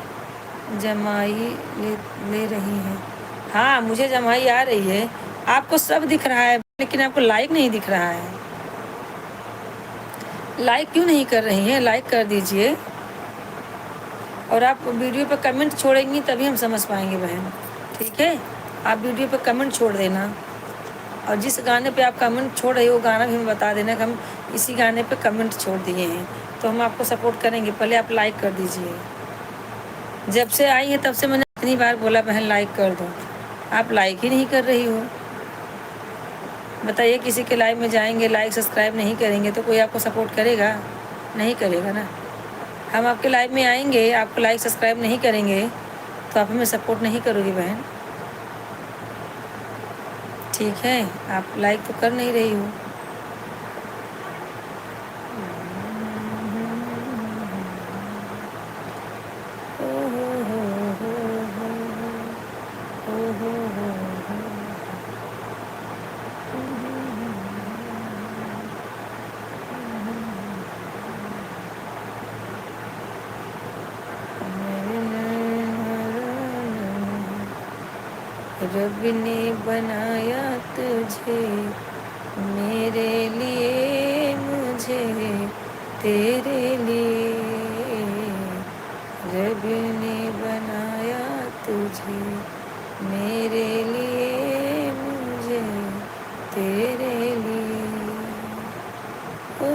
जमाई ले रही हैं? हाँ मुझे जमाई आ रही है, आपको सब दिख रहा है लेकिन आपको लाइक नहीं दिख रहा है। लाइक क्यों नहीं कर रही हैं? लाइक कर दीजिए, और आप वीडियो पे कमेंट छोड़ेंगी तभी हम समझ पाएंगे बहन, ठीक है? आप वीडियो पे कमेंट छोड़ देना, और जिस गाने पे आप कमेंट छोड़ रहे हो गाना भी हमें बता देना कि हम इसी गाने पे कमेंट छोड़ दिए हैं, तो हम आपको सपोर्ट करेंगे। पहले आप लाइक कर दीजिए, जब से आई है तब से मैंने इतनी बार बोला बहन लाइक कर दो, आप लाइक ही नहीं कर रही हो। बताइए, किसी के लाइव में जाएंगे, लाइक सब्सक्राइब नहीं करेंगे तो कोई आपको सपोर्ट करेगा? नहीं करेगा ना। हम आपके लाइव में आएंगे, आपको लाइक सब्सक्राइब नहीं करेंगे तो आप हमें सपोर्ट नहीं करोगी बहन, ठीक है? आप लाइक तो कर नहीं रही हो। रब ने बनाया तुझे मेरे लिए, मुझे तेरे लिए। रब ने बनाया तुझे मेरे लिए, मुझे तेरे लिए। ओ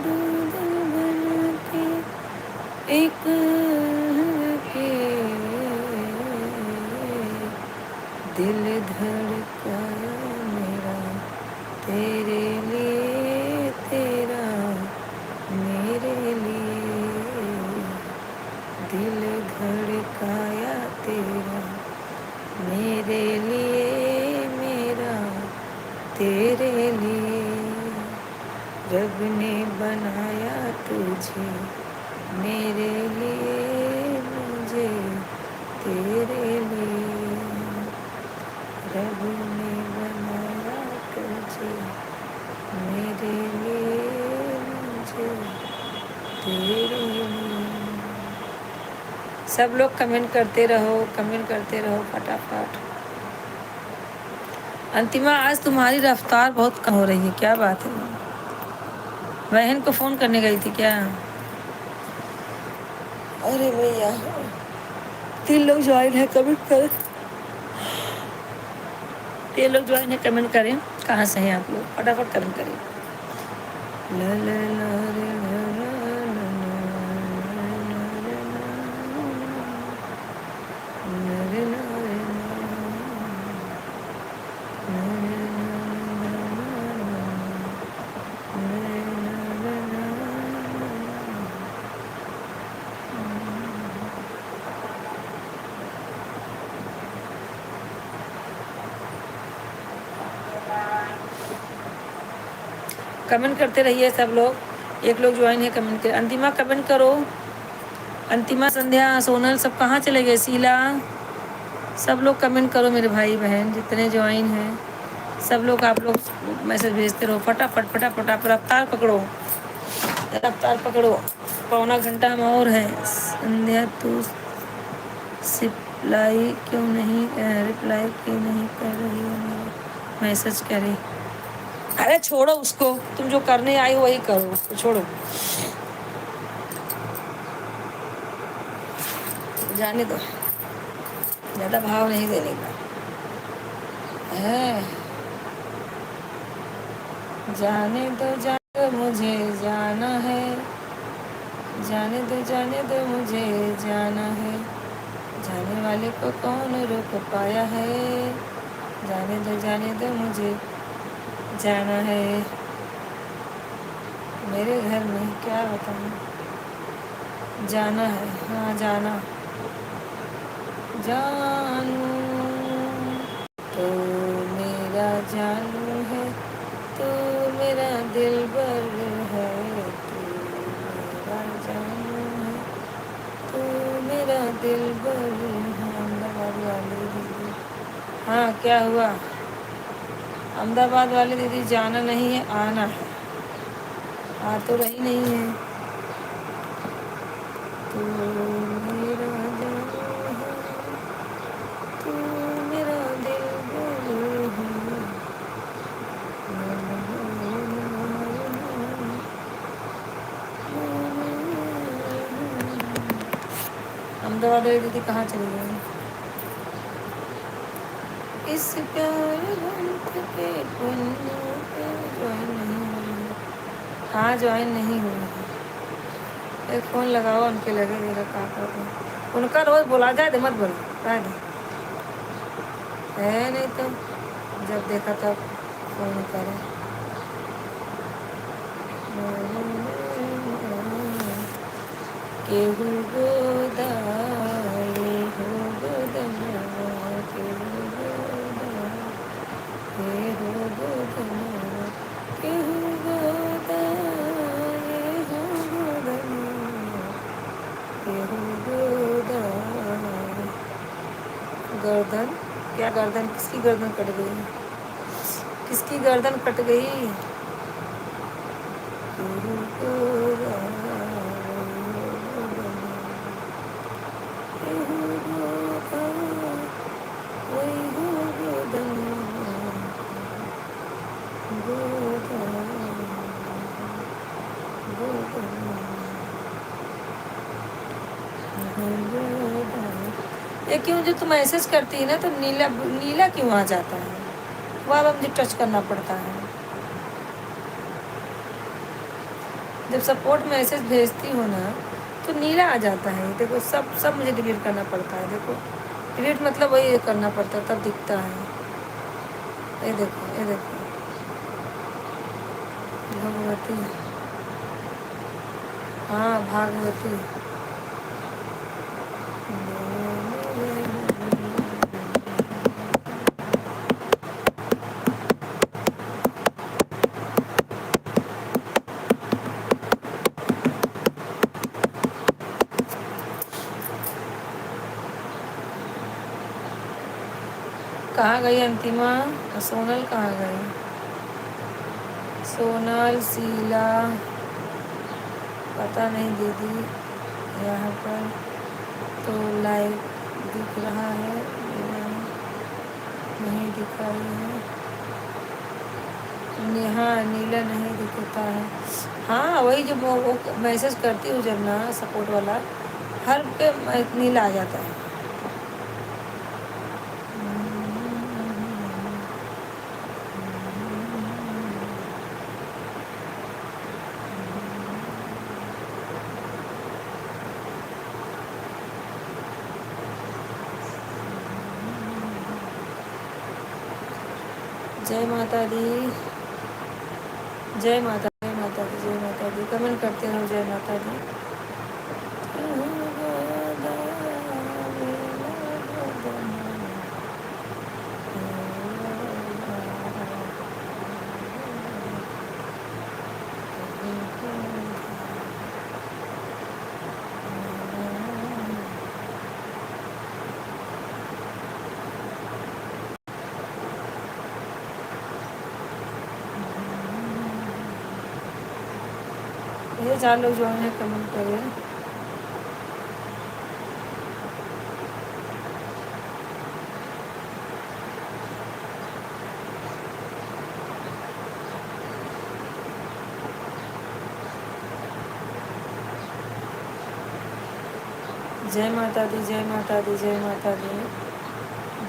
दूल्हन बन के एक दिल धड़काया मेरा तेरे लिए, तेरा मेरे लिए। दिल धड़काया तेरा मेरे लिए, मेरा तेरे लिए। रब ने बनाया तुझे मेरे लिए, मुझे तेरे लिए। रब ने बनाया तुझे मेरे लिए, मुझे तेरे लिए। सब लोग कमेंट करते रहो, कमेंट करते रहो फटाफट। अंतिमा, आज तुम्हारी रफ्तार बहुत कम हो रही है, क्या बात है? बहन को फ़ोन करने गई थी क्या? अरे भैया 3 लोग ज्वाइन है, कमेंट करें। 3 लोग ज्वाइन है, कमेंट करें। कहाँ से हैं आप लोग? फटाफट कमेंट करें। ला ला ला रे ला ला ला ला रे ला रे कमेंट करते रहिए सब लोग। एक लोग ज्वाइन है, कमेंट करें। अंतिमा कमेंट करो। अंतिमा, संध्या, सोनल सब कहाँ चले गए? शीला, सब लोग कमेंट करो मेरे भाई बहन जितने ज्वाइन हैं। सब लोग आप लोग मैसेज भेजते रहो फटाफट फटाफट। आप रफ्तार पकड़ो, रफ्तार पकड़ो। पौना घंटा हम और है। संध्या, तू रिप्लाई क्यों नहीं कर रही हो? मेरा मैसेज करे। अरे छोड़ो उसको, तुम जो करने आई हो वही करो, उसको छोड़ो, जाने दो, ज़्यादा भाव नहीं देने का है। जाने दो मुझे जाना है, जाने दो मुझे जाना है, जाने वाले को कौन रोक पाया है, जाने दो मुझे जाना है। मेरे घर में क्या बताऊँ, जाना है, हाँ जाना, जानू तो मेरा जानू है, तू मेरा दिलबर है, तू मेरा जानू है, तू मेरा दिलबर है। अहमदाबाद वाली दीदी, हाँ क्या हुआ? अहमदाबाद वाली दीदी जाना नहीं है, आना है। आ तो रही नहीं है। तू मेरा जानू है, तू मेरा दिलबर है। अहमदाबाद वाली दीदी कहाँ चली गई? इस प्यार के पन्नों पे ज्वाइन नहीं हुई। हाँ ज्वाइन नहीं हुई है। एक फ़ोन लगाओ उनके, लगे मेरा का कर दो उनका, रोज़ बोला जाए तो मत बोलो, कह दे है नहीं तो जब देखा तब फ़ोन करो। केहू गोदाए हो गोदना, केहू गोदाए हो गोदना, केहू गोदाए हो गोदना, केहू गोदाए। गर्दन, क्या गर्दन? किसकी गर्दन कट गई? किसकी गर्दन कट गई? केहू गोदाए हो गोदना, केहू गोदाए हो गोदना, ये क्यों, जो तुम मैसेज करती है ना तो नीला नीला क्यों आ जाता है? वह अब मुझे टच करना पड़ता है। जब सपोर्ट मैसेज भेजती हो ना तो नीला आ जाता है। देखो सब मुझे डिलीट करना पड़ता है। देखो डिलीट मतलब वही करना पड़ता है, तब दिखता है। ये देखो, ये देखो, भगवती, हाँ भागवती। कहाँ गई अंतिमा? सोनल कहाँ गई? सोनल, शीला, पता नहीं दीदी। यहाँ पर तो लाइव दिख रहा है, नहीं दिखाई है। हाँ नीला नहीं दिखता है। हाँ वही जब वो मैसेज करती हूँ जब ना सपोर्ट वाला, हर पे नीला आ जाता है। जय माता दी, जय माता, जय माता दी, जय माता दी। कमेंट करते रहो जय माता दी। ये 4 लोग जो है कमेंट करें। जय माता दी, जय माता दी, जय माता दी,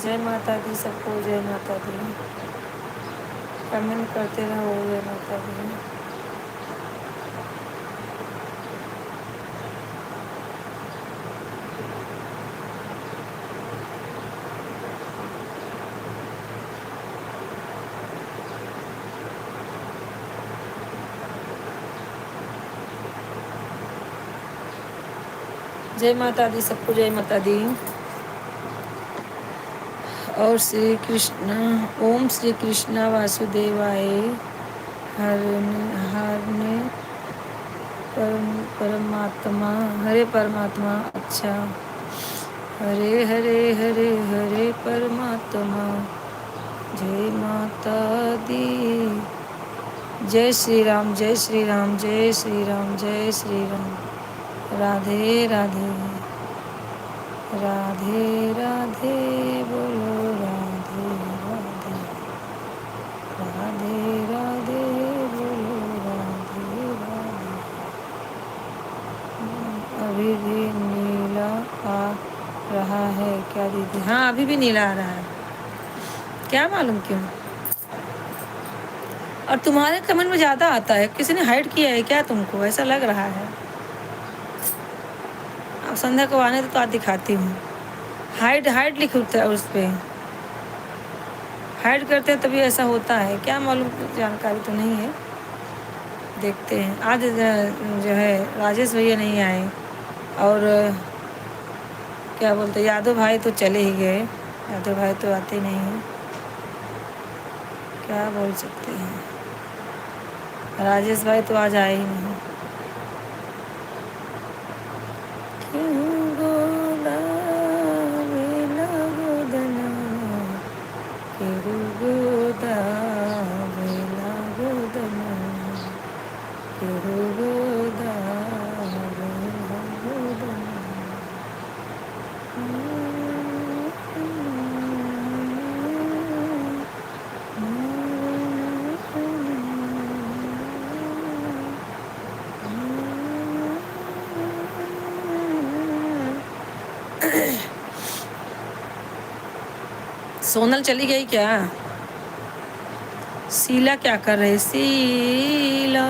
जय माता दी सबको, जय माता दी। कमेंट करते रहो जय माता दी। जय माता दी, सबको जय माता दी। और श्री कृष्ण, ओम श्री कृष्ण वासुदेवाय हरने परमात्मा, हरे परमात्मा। अच्छा, हरे हरे हरे हरे परमात्मा। जय माता दी। जय श्री राम, जय श्री राम, जय श्री राम, जय श्री राम। राधे राधे, राधे राधे, बोलो राधे राधे, राधे राधे, बोलो राधे राधे। अभी भी नीला आ रहा है क्या दीदी? हाँ, अभी भी नीला आ रहा है, क्या मालूम क्यों। और तुम्हारे कमेंट में ज़्यादा आता है, किसी ने हाइड किया है क्या तुमको? ऐसा लग रहा है। अब संध्या को आने तो आज दिखाती हूँ। हाइड हाइड लिखता है उस पर, हाइड करते हैं तभी ऐसा होता है, क्या मालूम, जानकारी तो नहीं है। देखते हैं। आज जो है राजेश भैया नहीं आए, और क्या बोलते, यादव भाई तो चले ही गए। यादव भाई तो आते नहीं हैं, क्या बोल सकते हैं। राजेश भाई तो आज आए ही नहीं। क्यों गोदा बेला गोदना, क्यों गोदा बेला गोदना, क्यों गोदा बेला गोदना। सोनल चली गई क्या? शीला क्या कर रही? शीला,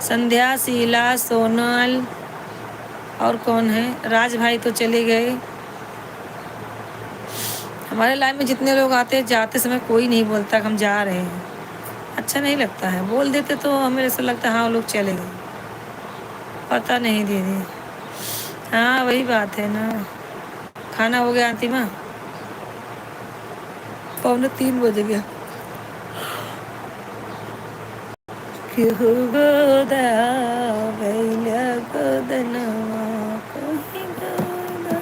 संध्या, शीला, सोनल, और कौन है? राज भाई तो चले गए। हमारे लाइन में जितने लोग आते हैं, जाते समय कोई नहीं बोलता कि हम जा रहे हैं। अच्छा नहीं लगता है, बोल देते तो हमें ऐसा लगता है हाँ वो लोग चले गए। पता नहीं दीदी। हाँ वही बात है ना। खाना हो गया अंतिमा? 2:45 बज गया। क्यों गोदा भैया गोदनवा, कहीं गोदा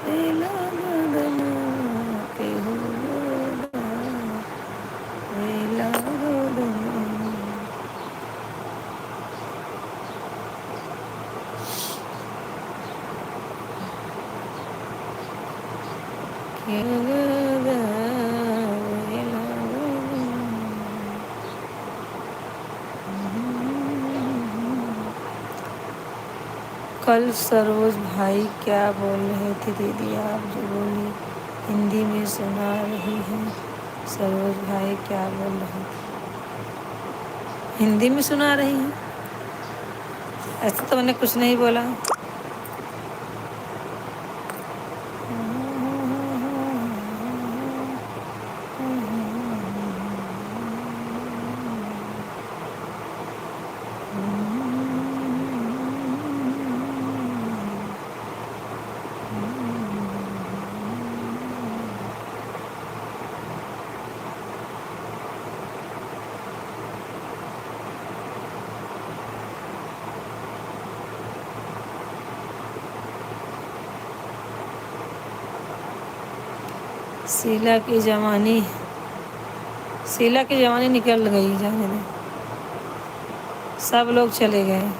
भैया गोदनवा, क्यों गोदा भैया गोदनवा। क्यों गोदा भैया गोदनवा। कल सरोज भाई क्या बोल रहे थे दीदी? आप जो बोली हिंदी में सुना रही हैं। सरोज भाई क्या बोल रहे थे? हिंदी में सुना रही हैं? ऐसा तो मैंने कुछ नहीं बोला। शीला की जवानी निकल गई, जाने दे, सब लोग चले गए।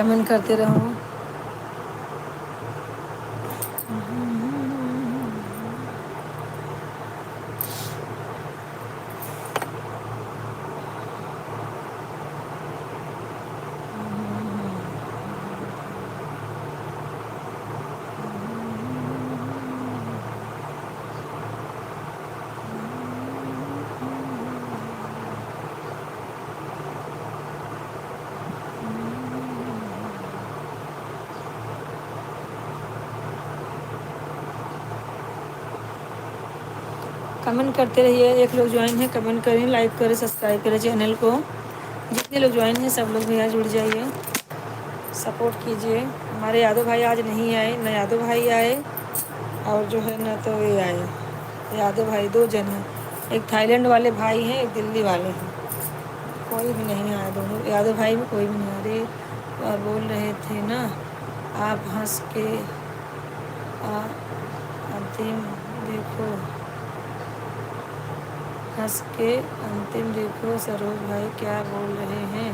कमेंट करते रहो। कमेंट करते रहिए। एक लोग ज्वाइन है, कमेंट करें, लाइक करें, सब्सक्राइब करें चैनल को। जितने लोग ज्वाइन हैं सब लोग भैया जुड़ जाइए, सपोर्ट कीजिए। हमारे यादव भाई आज नहीं आए, न यादव भाई आए और जो है न तो ये आए। यादव भाई 2 जन हैं, एक थाईलैंड वाले भाई हैं, एक दिल्ली वाले हैं। कोई भी नहीं आया, दोनों यादव भाई में कोई भी नहीं आ रहे। और बोल रहे थे ना आप हंस के अंतिम देखो, हंस के अंतिम देखो सरोज भाई क्या बोल रहे हैं।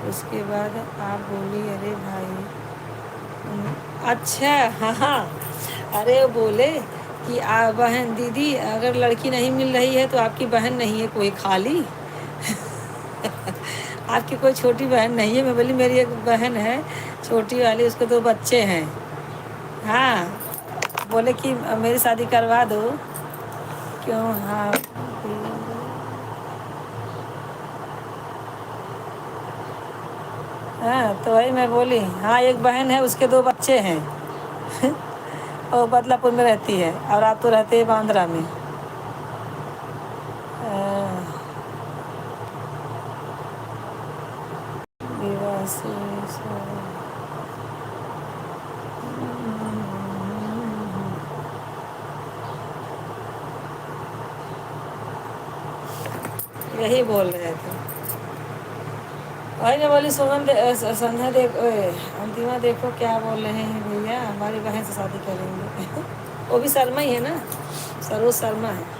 उसके बाद आप बोली अरे भाई अच्छा हाँ हाँ। अरे वो बोले कि बहन दीदी अगर लड़की नहीं मिल रही है तो आपकी बहन नहीं है कोई खाली। आपकी कोई छोटी बहन नहीं है। मैं बोली मेरी एक बहन है छोटी वाली, उसको 2 बच्चे हैं। हाँ बोले कि मेरी शादी करवा दो। क्यों? हाँ हाँ तो वही मैं बोली, हाँ एक बहन है उसके 2 बच्चे हैं। वो बदलापुर में रहती है और आप तो रहते हैं बांद्रा में। विवाह से यही बोल रहे थे। वही मैं बोली सुमन संध्या देख अंतिमा देखो क्या बोल रहे हैं भैया, हमारी बहन से शादी करेंगे। वो भी शर्मा ही है ना, सरोज शर्मा है।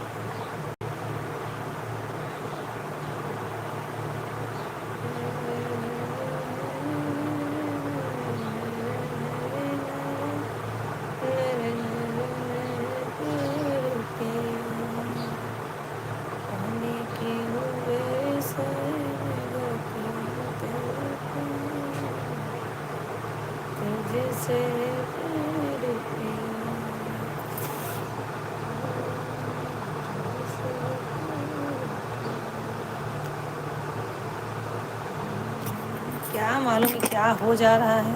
क्या मालूम क्या हो जा रहा है।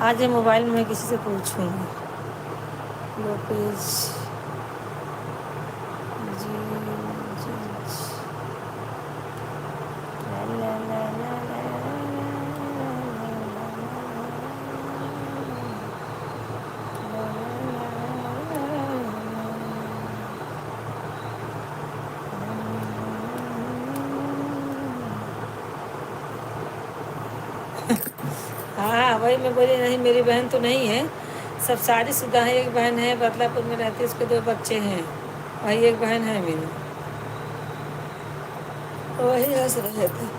आज ये मोबाइल में किसी से पूछूंगी। लोपेज जी जी ला ला ला ला हाँ वही मैं बोली नहीं मेरी बहन तो नहीं है, सब शादीशुदा है। एक बहन है बदलापुर में रहती है, उसके 2 बच्चे हैं। वही एक बहन है मेरी। वही हंस रहे थे।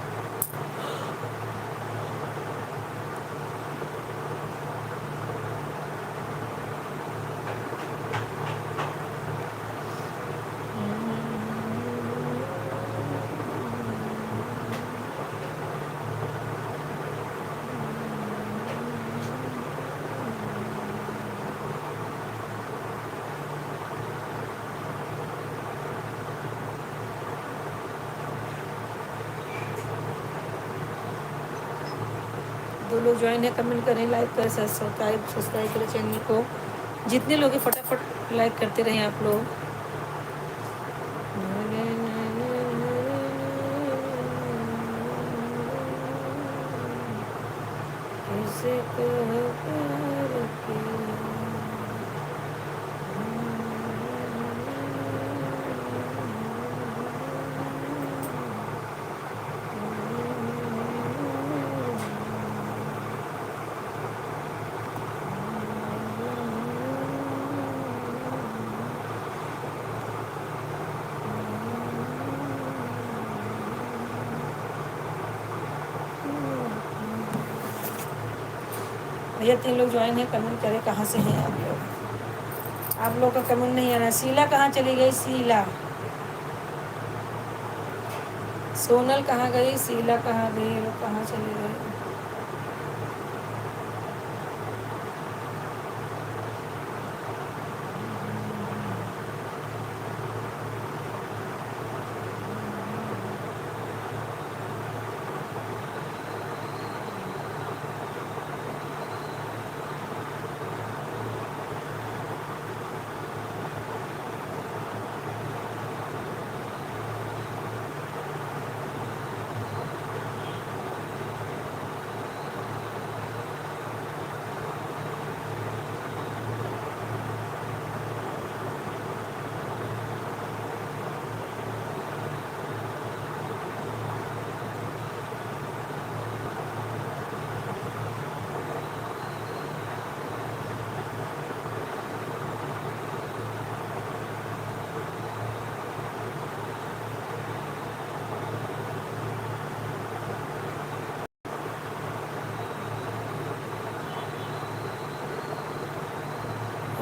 दो लोग ज्वाइन है, कमेंट करें, लाइक करें, सब्सक्राइब करें चैनल को। जितने लोग हैं फटाफट लाइक करते रहें आप लोग। भैया 3 लोग ज्वाइन है, कमेंट करें कहाँ से हैं आप लोग। आप लोग का कमेंट नहीं आ रहा। शीला कहाँ चली गई? शीला, सोनल कहाँ गई? शीला कहाँ गई? लोग कहाँ चली गई?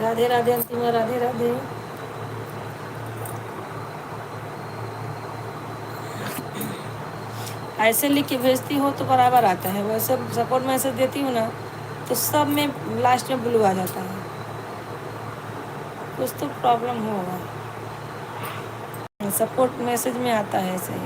राधे राधे अंतिमा, राधे राधे। ऐसे लिख के भेजती हो तो बराबर आता है, वैसे सपोर्ट मैसेज देती हूँ ना तो सब में लास्ट में ब्लू आ जाता है। कुछ तो प्रॉब्लम होगा। सपोर्ट मैसेज में आता है ऐसे ही।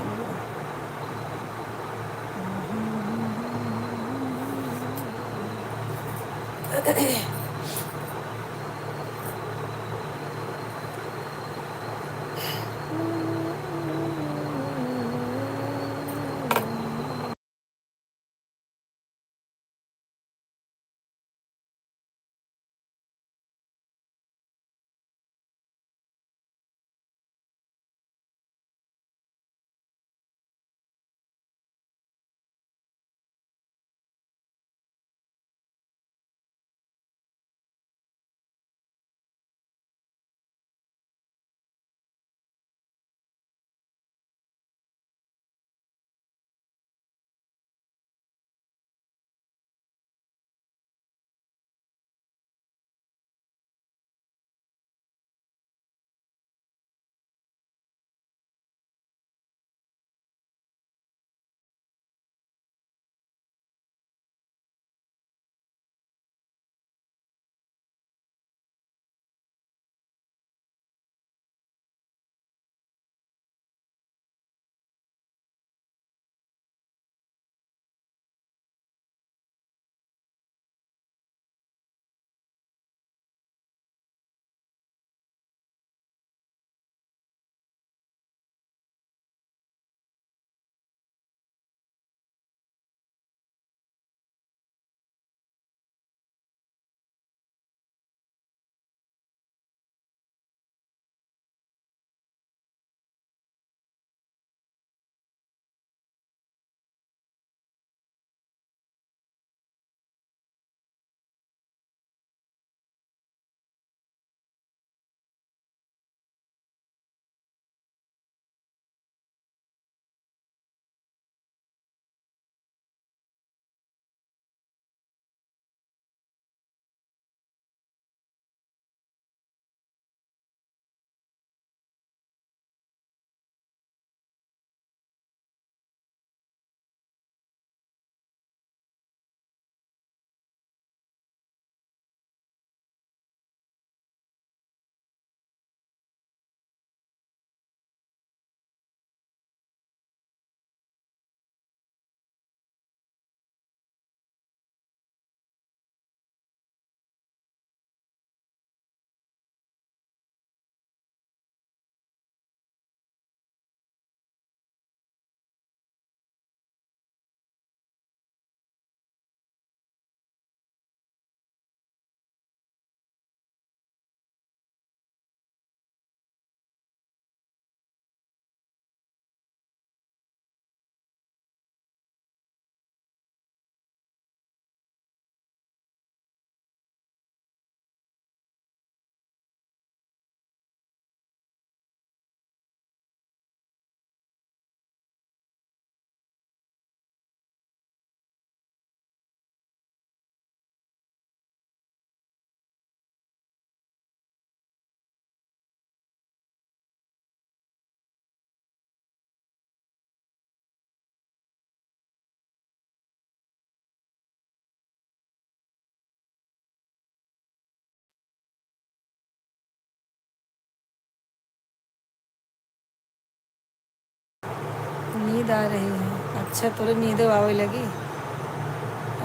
नींद आ रही है। अच्छा तोरे नींद आवे लगी।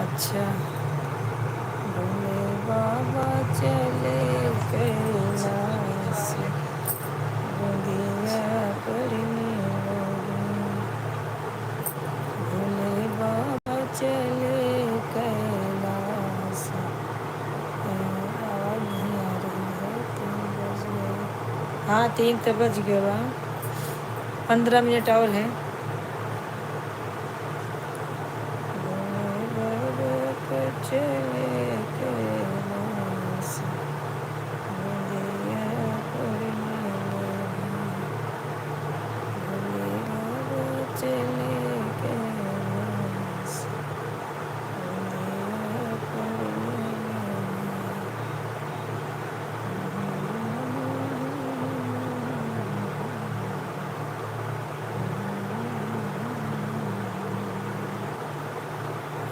अच्छा भोले बाबा चले कैलाश गोदिया करने लगे। भोले बाबा चले कैलाश। आवाज़ नहीं आ रही है। 3 बज गए। हाँ 3 तो बज गए बा। 15 मिनट और है। चले कैलाश गोदिया करने लगे। भोले बाबा चले कैलाश गोदिया करने लगे।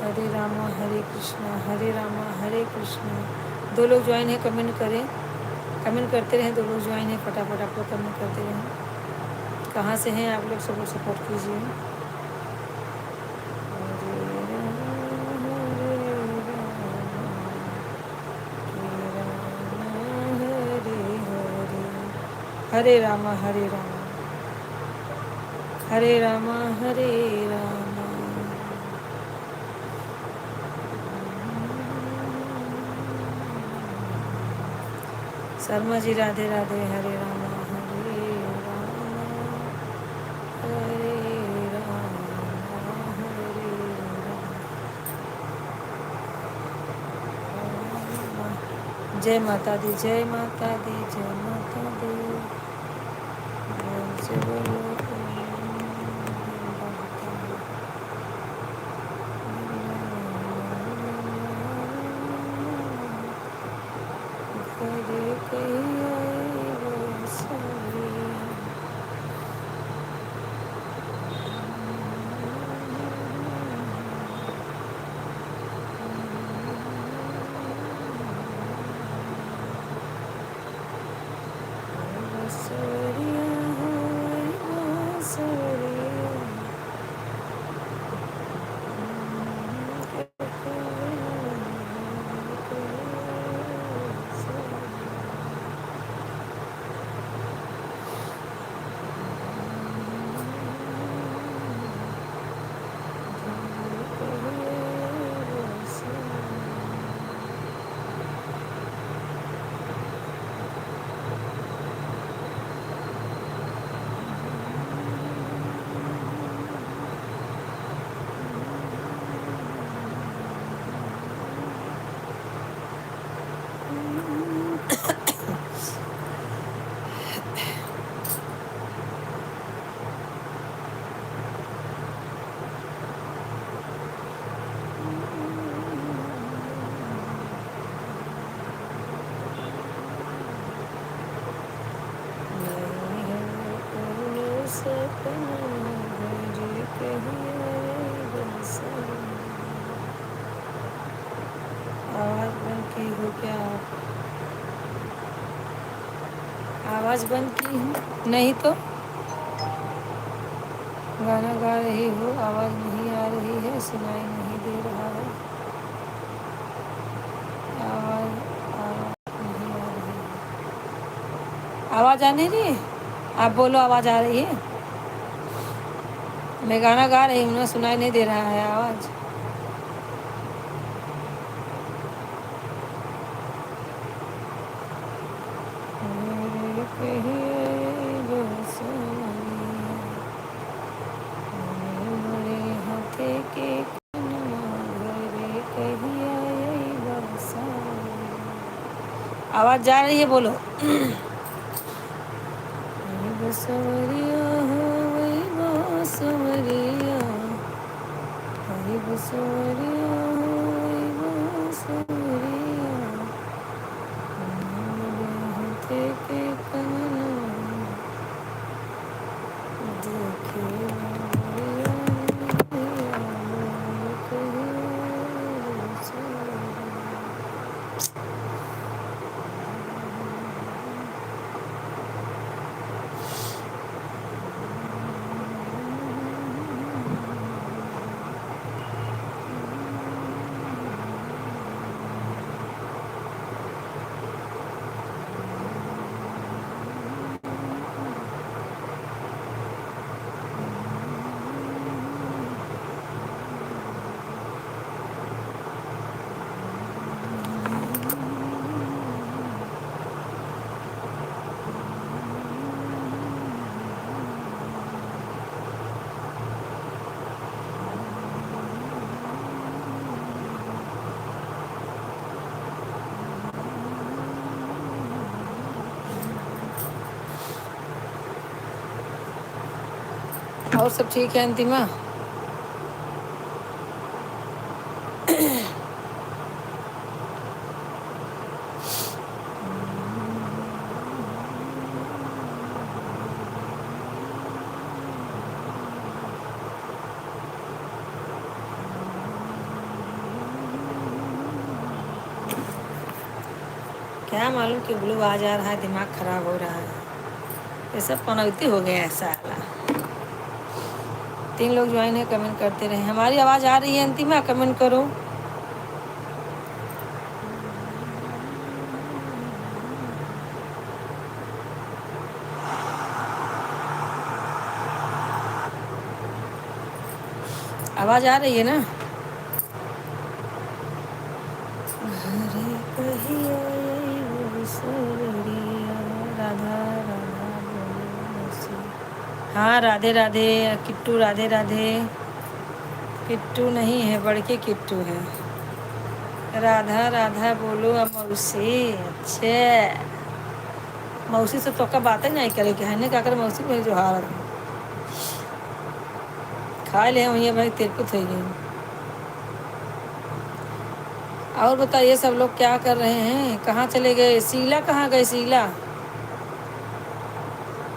हरे रामा हरे कृष्णा हरे रामा हरे कृष्णा। 2 लोग ज्वाइन है, कमेंट करें। कमेंट करते रहें। 2 लोग ज्वाइन है, फटाफट आप लोग कमेंट करते रहें। कहाँ से हैं आप लोग, सब लोग सपोर्ट कीजिए। हरे रामा हरे रामा हरे रामा हरे रामा। शर्मा जी राधे राधे। हरे रामा हरे रामा हरे रामा हरे रामा। जय माता दी जय माता दी जय माता दी। जय बोलो करे कहिए बसरिया। बसरिया हो बसरिया। आवाज़ बंद की हो क्या आप? आवाज़ बंद की हो? नहीं तो गाना गा रही हो, आवाज़ नहीं आ रही है, सुनाई नहीं दे रहा है। आवाज़ आवाज़ नहीं आ रही है। आवाज़ आ नहीं रही है? आप बोलो आवाज़ आ रही है? मैं गाना गा रही हूँ ना, सुनाई नहीं दे रहा है आवाज़। आवाज़ जा रही है, बोलो। बसवरिया हो वही बसवरिया। हरी बसवरिया हो वही बसवरिया। हाथे के कंगना देखे बरिया और सब ठीक है अंतिमा? क्या मालूम कि ब्लू आ जा रहा है, दिमाग खराब हो रहा है। ये सब पनौती हो गया है साला। 3 लोग ज्वाइन है, कमेंट करते रहे। हमारी आवाज़ आ रही है अंतिमा? कमेंट करो। आवाज़ आ रही है ना? राधा राधा हाँ, राधे राधे किट्टू, राधे राधे। किट्टू नहीं है, बड़के किट्टू है। राधा राधा बोलो अब मौसी। अच्छे मौसी से तो का बात ही नहीं करे, कहने का कर मौसी को जो हार खा ले वही भाई, तिरकुत हो गई। और बताइए सब लोग क्या कर रहे हैं? कहाँ चले गए? शीला कहाँ गए? शीला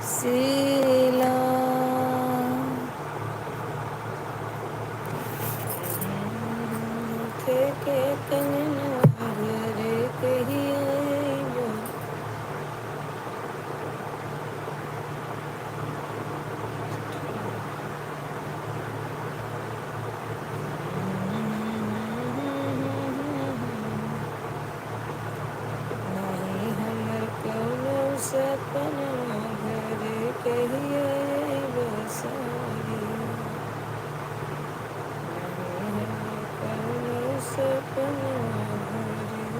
शीला के सपना घर कहिए बसाई, सपना घर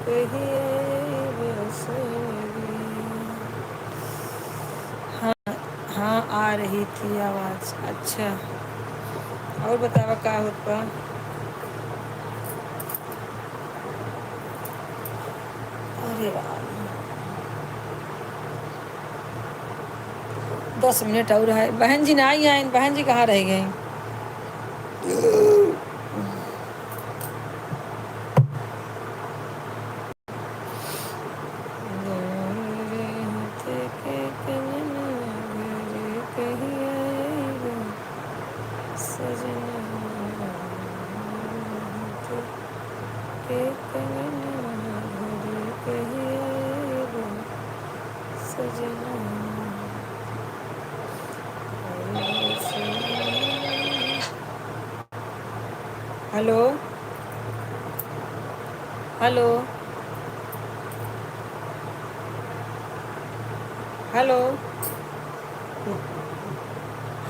कहिए बसाई। हाँ हाँ, आ रही थी आवाज़। अच्छा, और बतावा का होता? अरे वाह, 10 मिनट और है। बहन जी ना आई हैं? बहन जी कहाँ रह गई? हेलो हेलो हेलो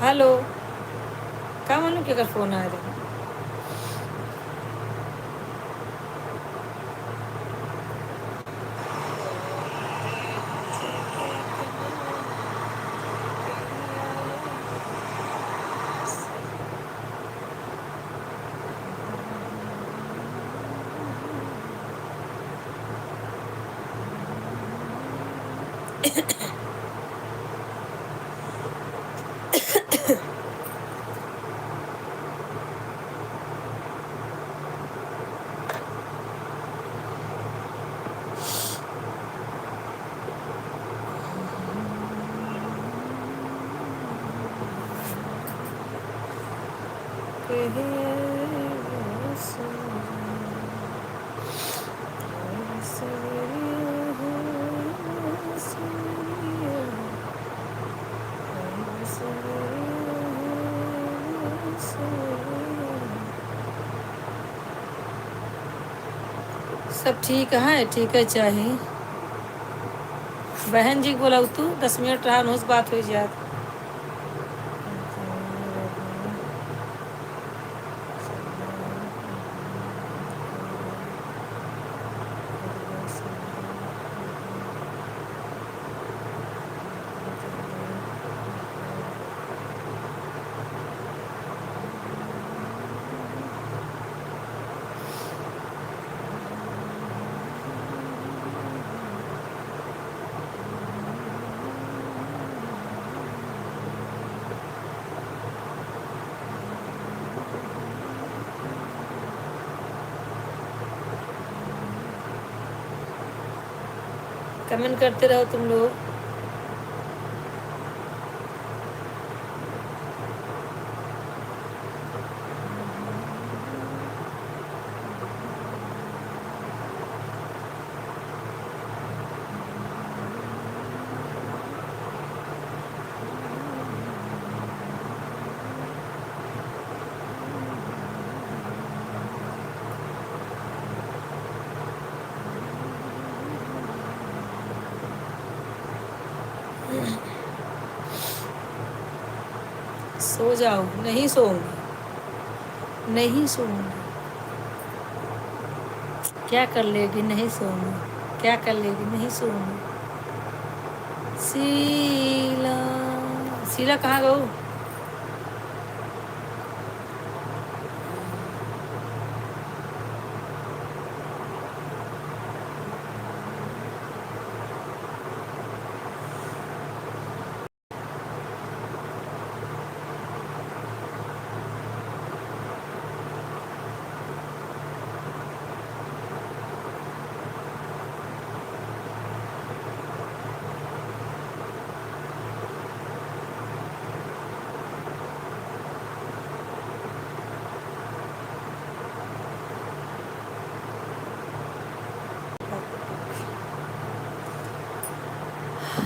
हेलो, क्या मालूम कि अगर फ़ोन आया था। सब ठीक है? ठीक है चाहिए। बहन जी बोला तू 10 मिनट रहा नोस बात हो जात। कमेंट करते रहो तुम लोग। सो जाओ। नहीं सोऊंगी, नहीं सोऊंगी। क्या कर लेगी? नहीं सोऊंगी। क्या कर लेगी? नहीं सोऊंगी। शीला, शीला कहाँ गई?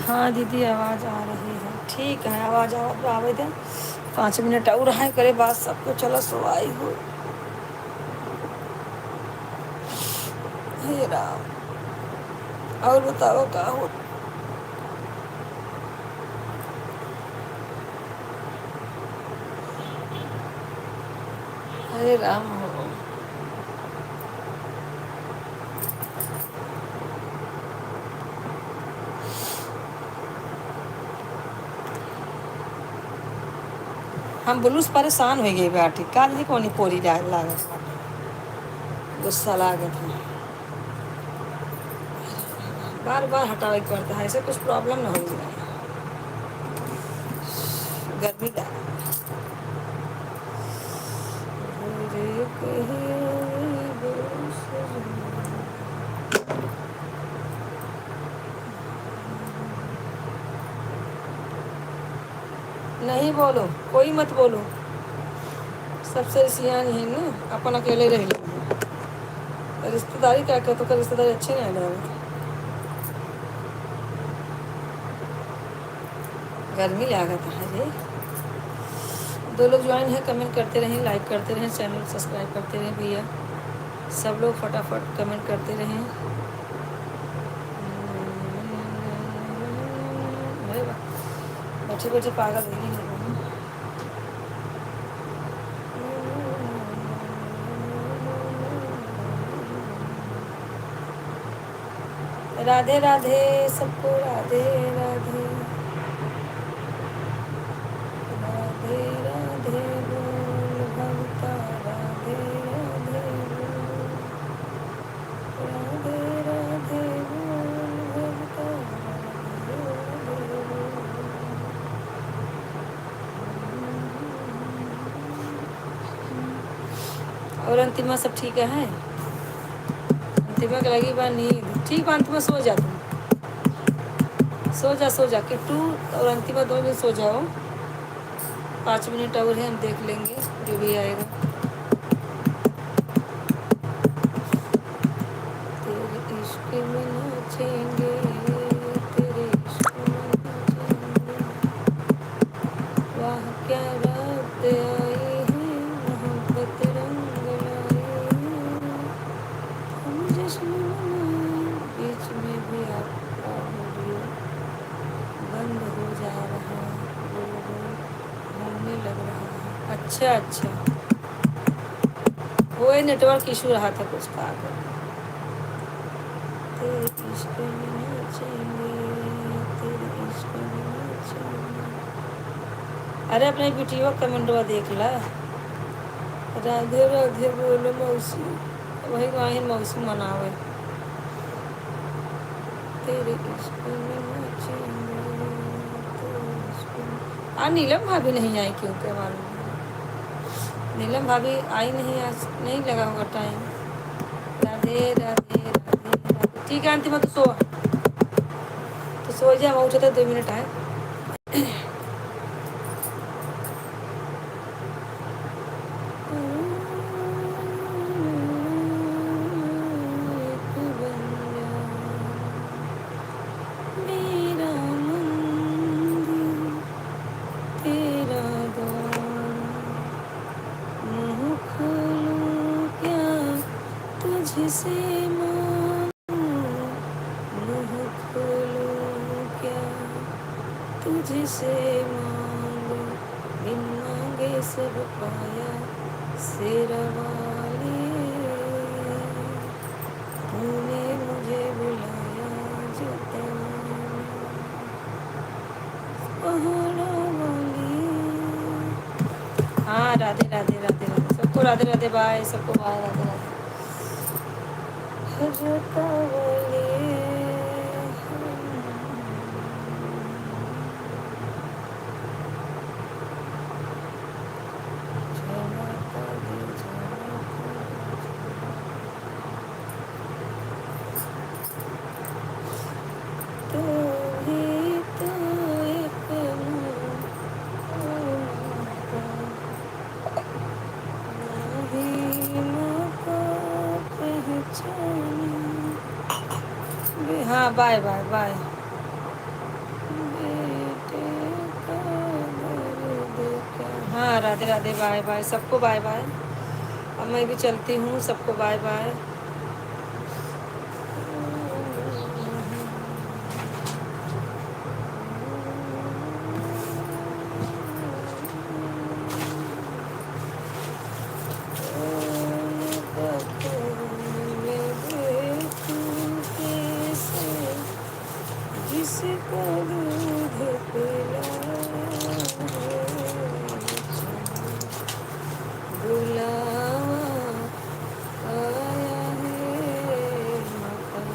हाँ दीदी आवाज़ आ रही है। ठीक है, आवाज़ आवे दे। 5 मिनट और है करे बात सबको। चलो सोवाई हो। हे राम, और बताओ का हो? हरे राम हो। हम बोलूस परेशान हो गए बैठी का दीदी कौन पोरी लागत गुस्सा लागत है। बार बार हटावे के पड़ता है, ऐसे कुछ प्रॉब्लम ना हो जाए। गर्मी का नहीं बोलो, कोई मत बोलो। सबसे सियान है ना, अपन अकेले रह ले। रिश्तेदारी क्या कहते तो रिश्तेदारी अच्छी नहीं लगे। गर्मी लागत है रे। 2 लोग ज्वाइन है, कमेंट करते रहें, लाइक करते रहें, चैनल सब्सक्राइब करते रहें भैया। सब लोग फटाफट कमेंट करते रहें। बैठे बैठे पागल नहीं है। राधे राधे सबको, राधे राधे। राधे राधे बोल भगता, राधे राधे बोल। राधे राधे बोल भगता, राधे राधे बोल। और अंतिमा सब ठीक है? अंतिमा के लगी बा नींद। ठीक बा अंतिमा, सो जा तुम। सो जा किट्टू और अंतिमा 2 मिनट सो जाओ। 5 मिनट और है, हम देख लेंगे जो भी आएगा। तेरे इश्क में नाचेंगे, तेरे इश्क में नाचेंगे। वाह क्या रात आई है, मोहब्बत रंग लाई है। हम जश्न मनाएं, बीच में भी आपका वीडियो बंद हो जा रहा है, होने लग रहा है। अच्छा अच्छा, वो नेटवर्क इशू रहा था कुछ का कर। तेरे इश्क में नाचेंगे, तेरे इश्क में नाचेंगे। अरे अपने वीडियो कमेंटवा देख ला। राधे राधे बोलो मौसी, वही वाहिन मौसी मनावे। तेरे इश्क में नाचेंगे, तेरे इश्क में। नीलम भाभी नहीं आई क्यों, क्या मालूम। नीलम भाभी आई नहीं आज, नहीं लगा होगा टाइम। राधे राधे राधे राधे। ठीक है अंतिमा तो सो। सो जा, उठे तो 2 मिनट है। मेरा मंदिर तेरा द्वार, मुँह खोलूं क्या तुझसे मांगूं, मुँह खोलूं क्या तुझसे मांगूं, बिन मांगे सब पाया शेरवाली, तूने मुझे बुलाया जो पहाड़ों वाली। हाँ, राधे राधे राधे राधे सबको, राधे राधे बाय सबको, बाय राधे राधे। हजरतावली तू ही तो एक हाँ, बाय बाय बाय। हाँ, राधे राधे बाय बाय सबको, बाय बाय। अब मैं भी चलती हूँ, सबको बाय बाय। जिसको दूध पिलाया बुलावा आया है मकान।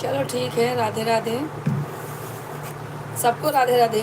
चलो ठीक है, राधे राधे सबको, राधे राधे।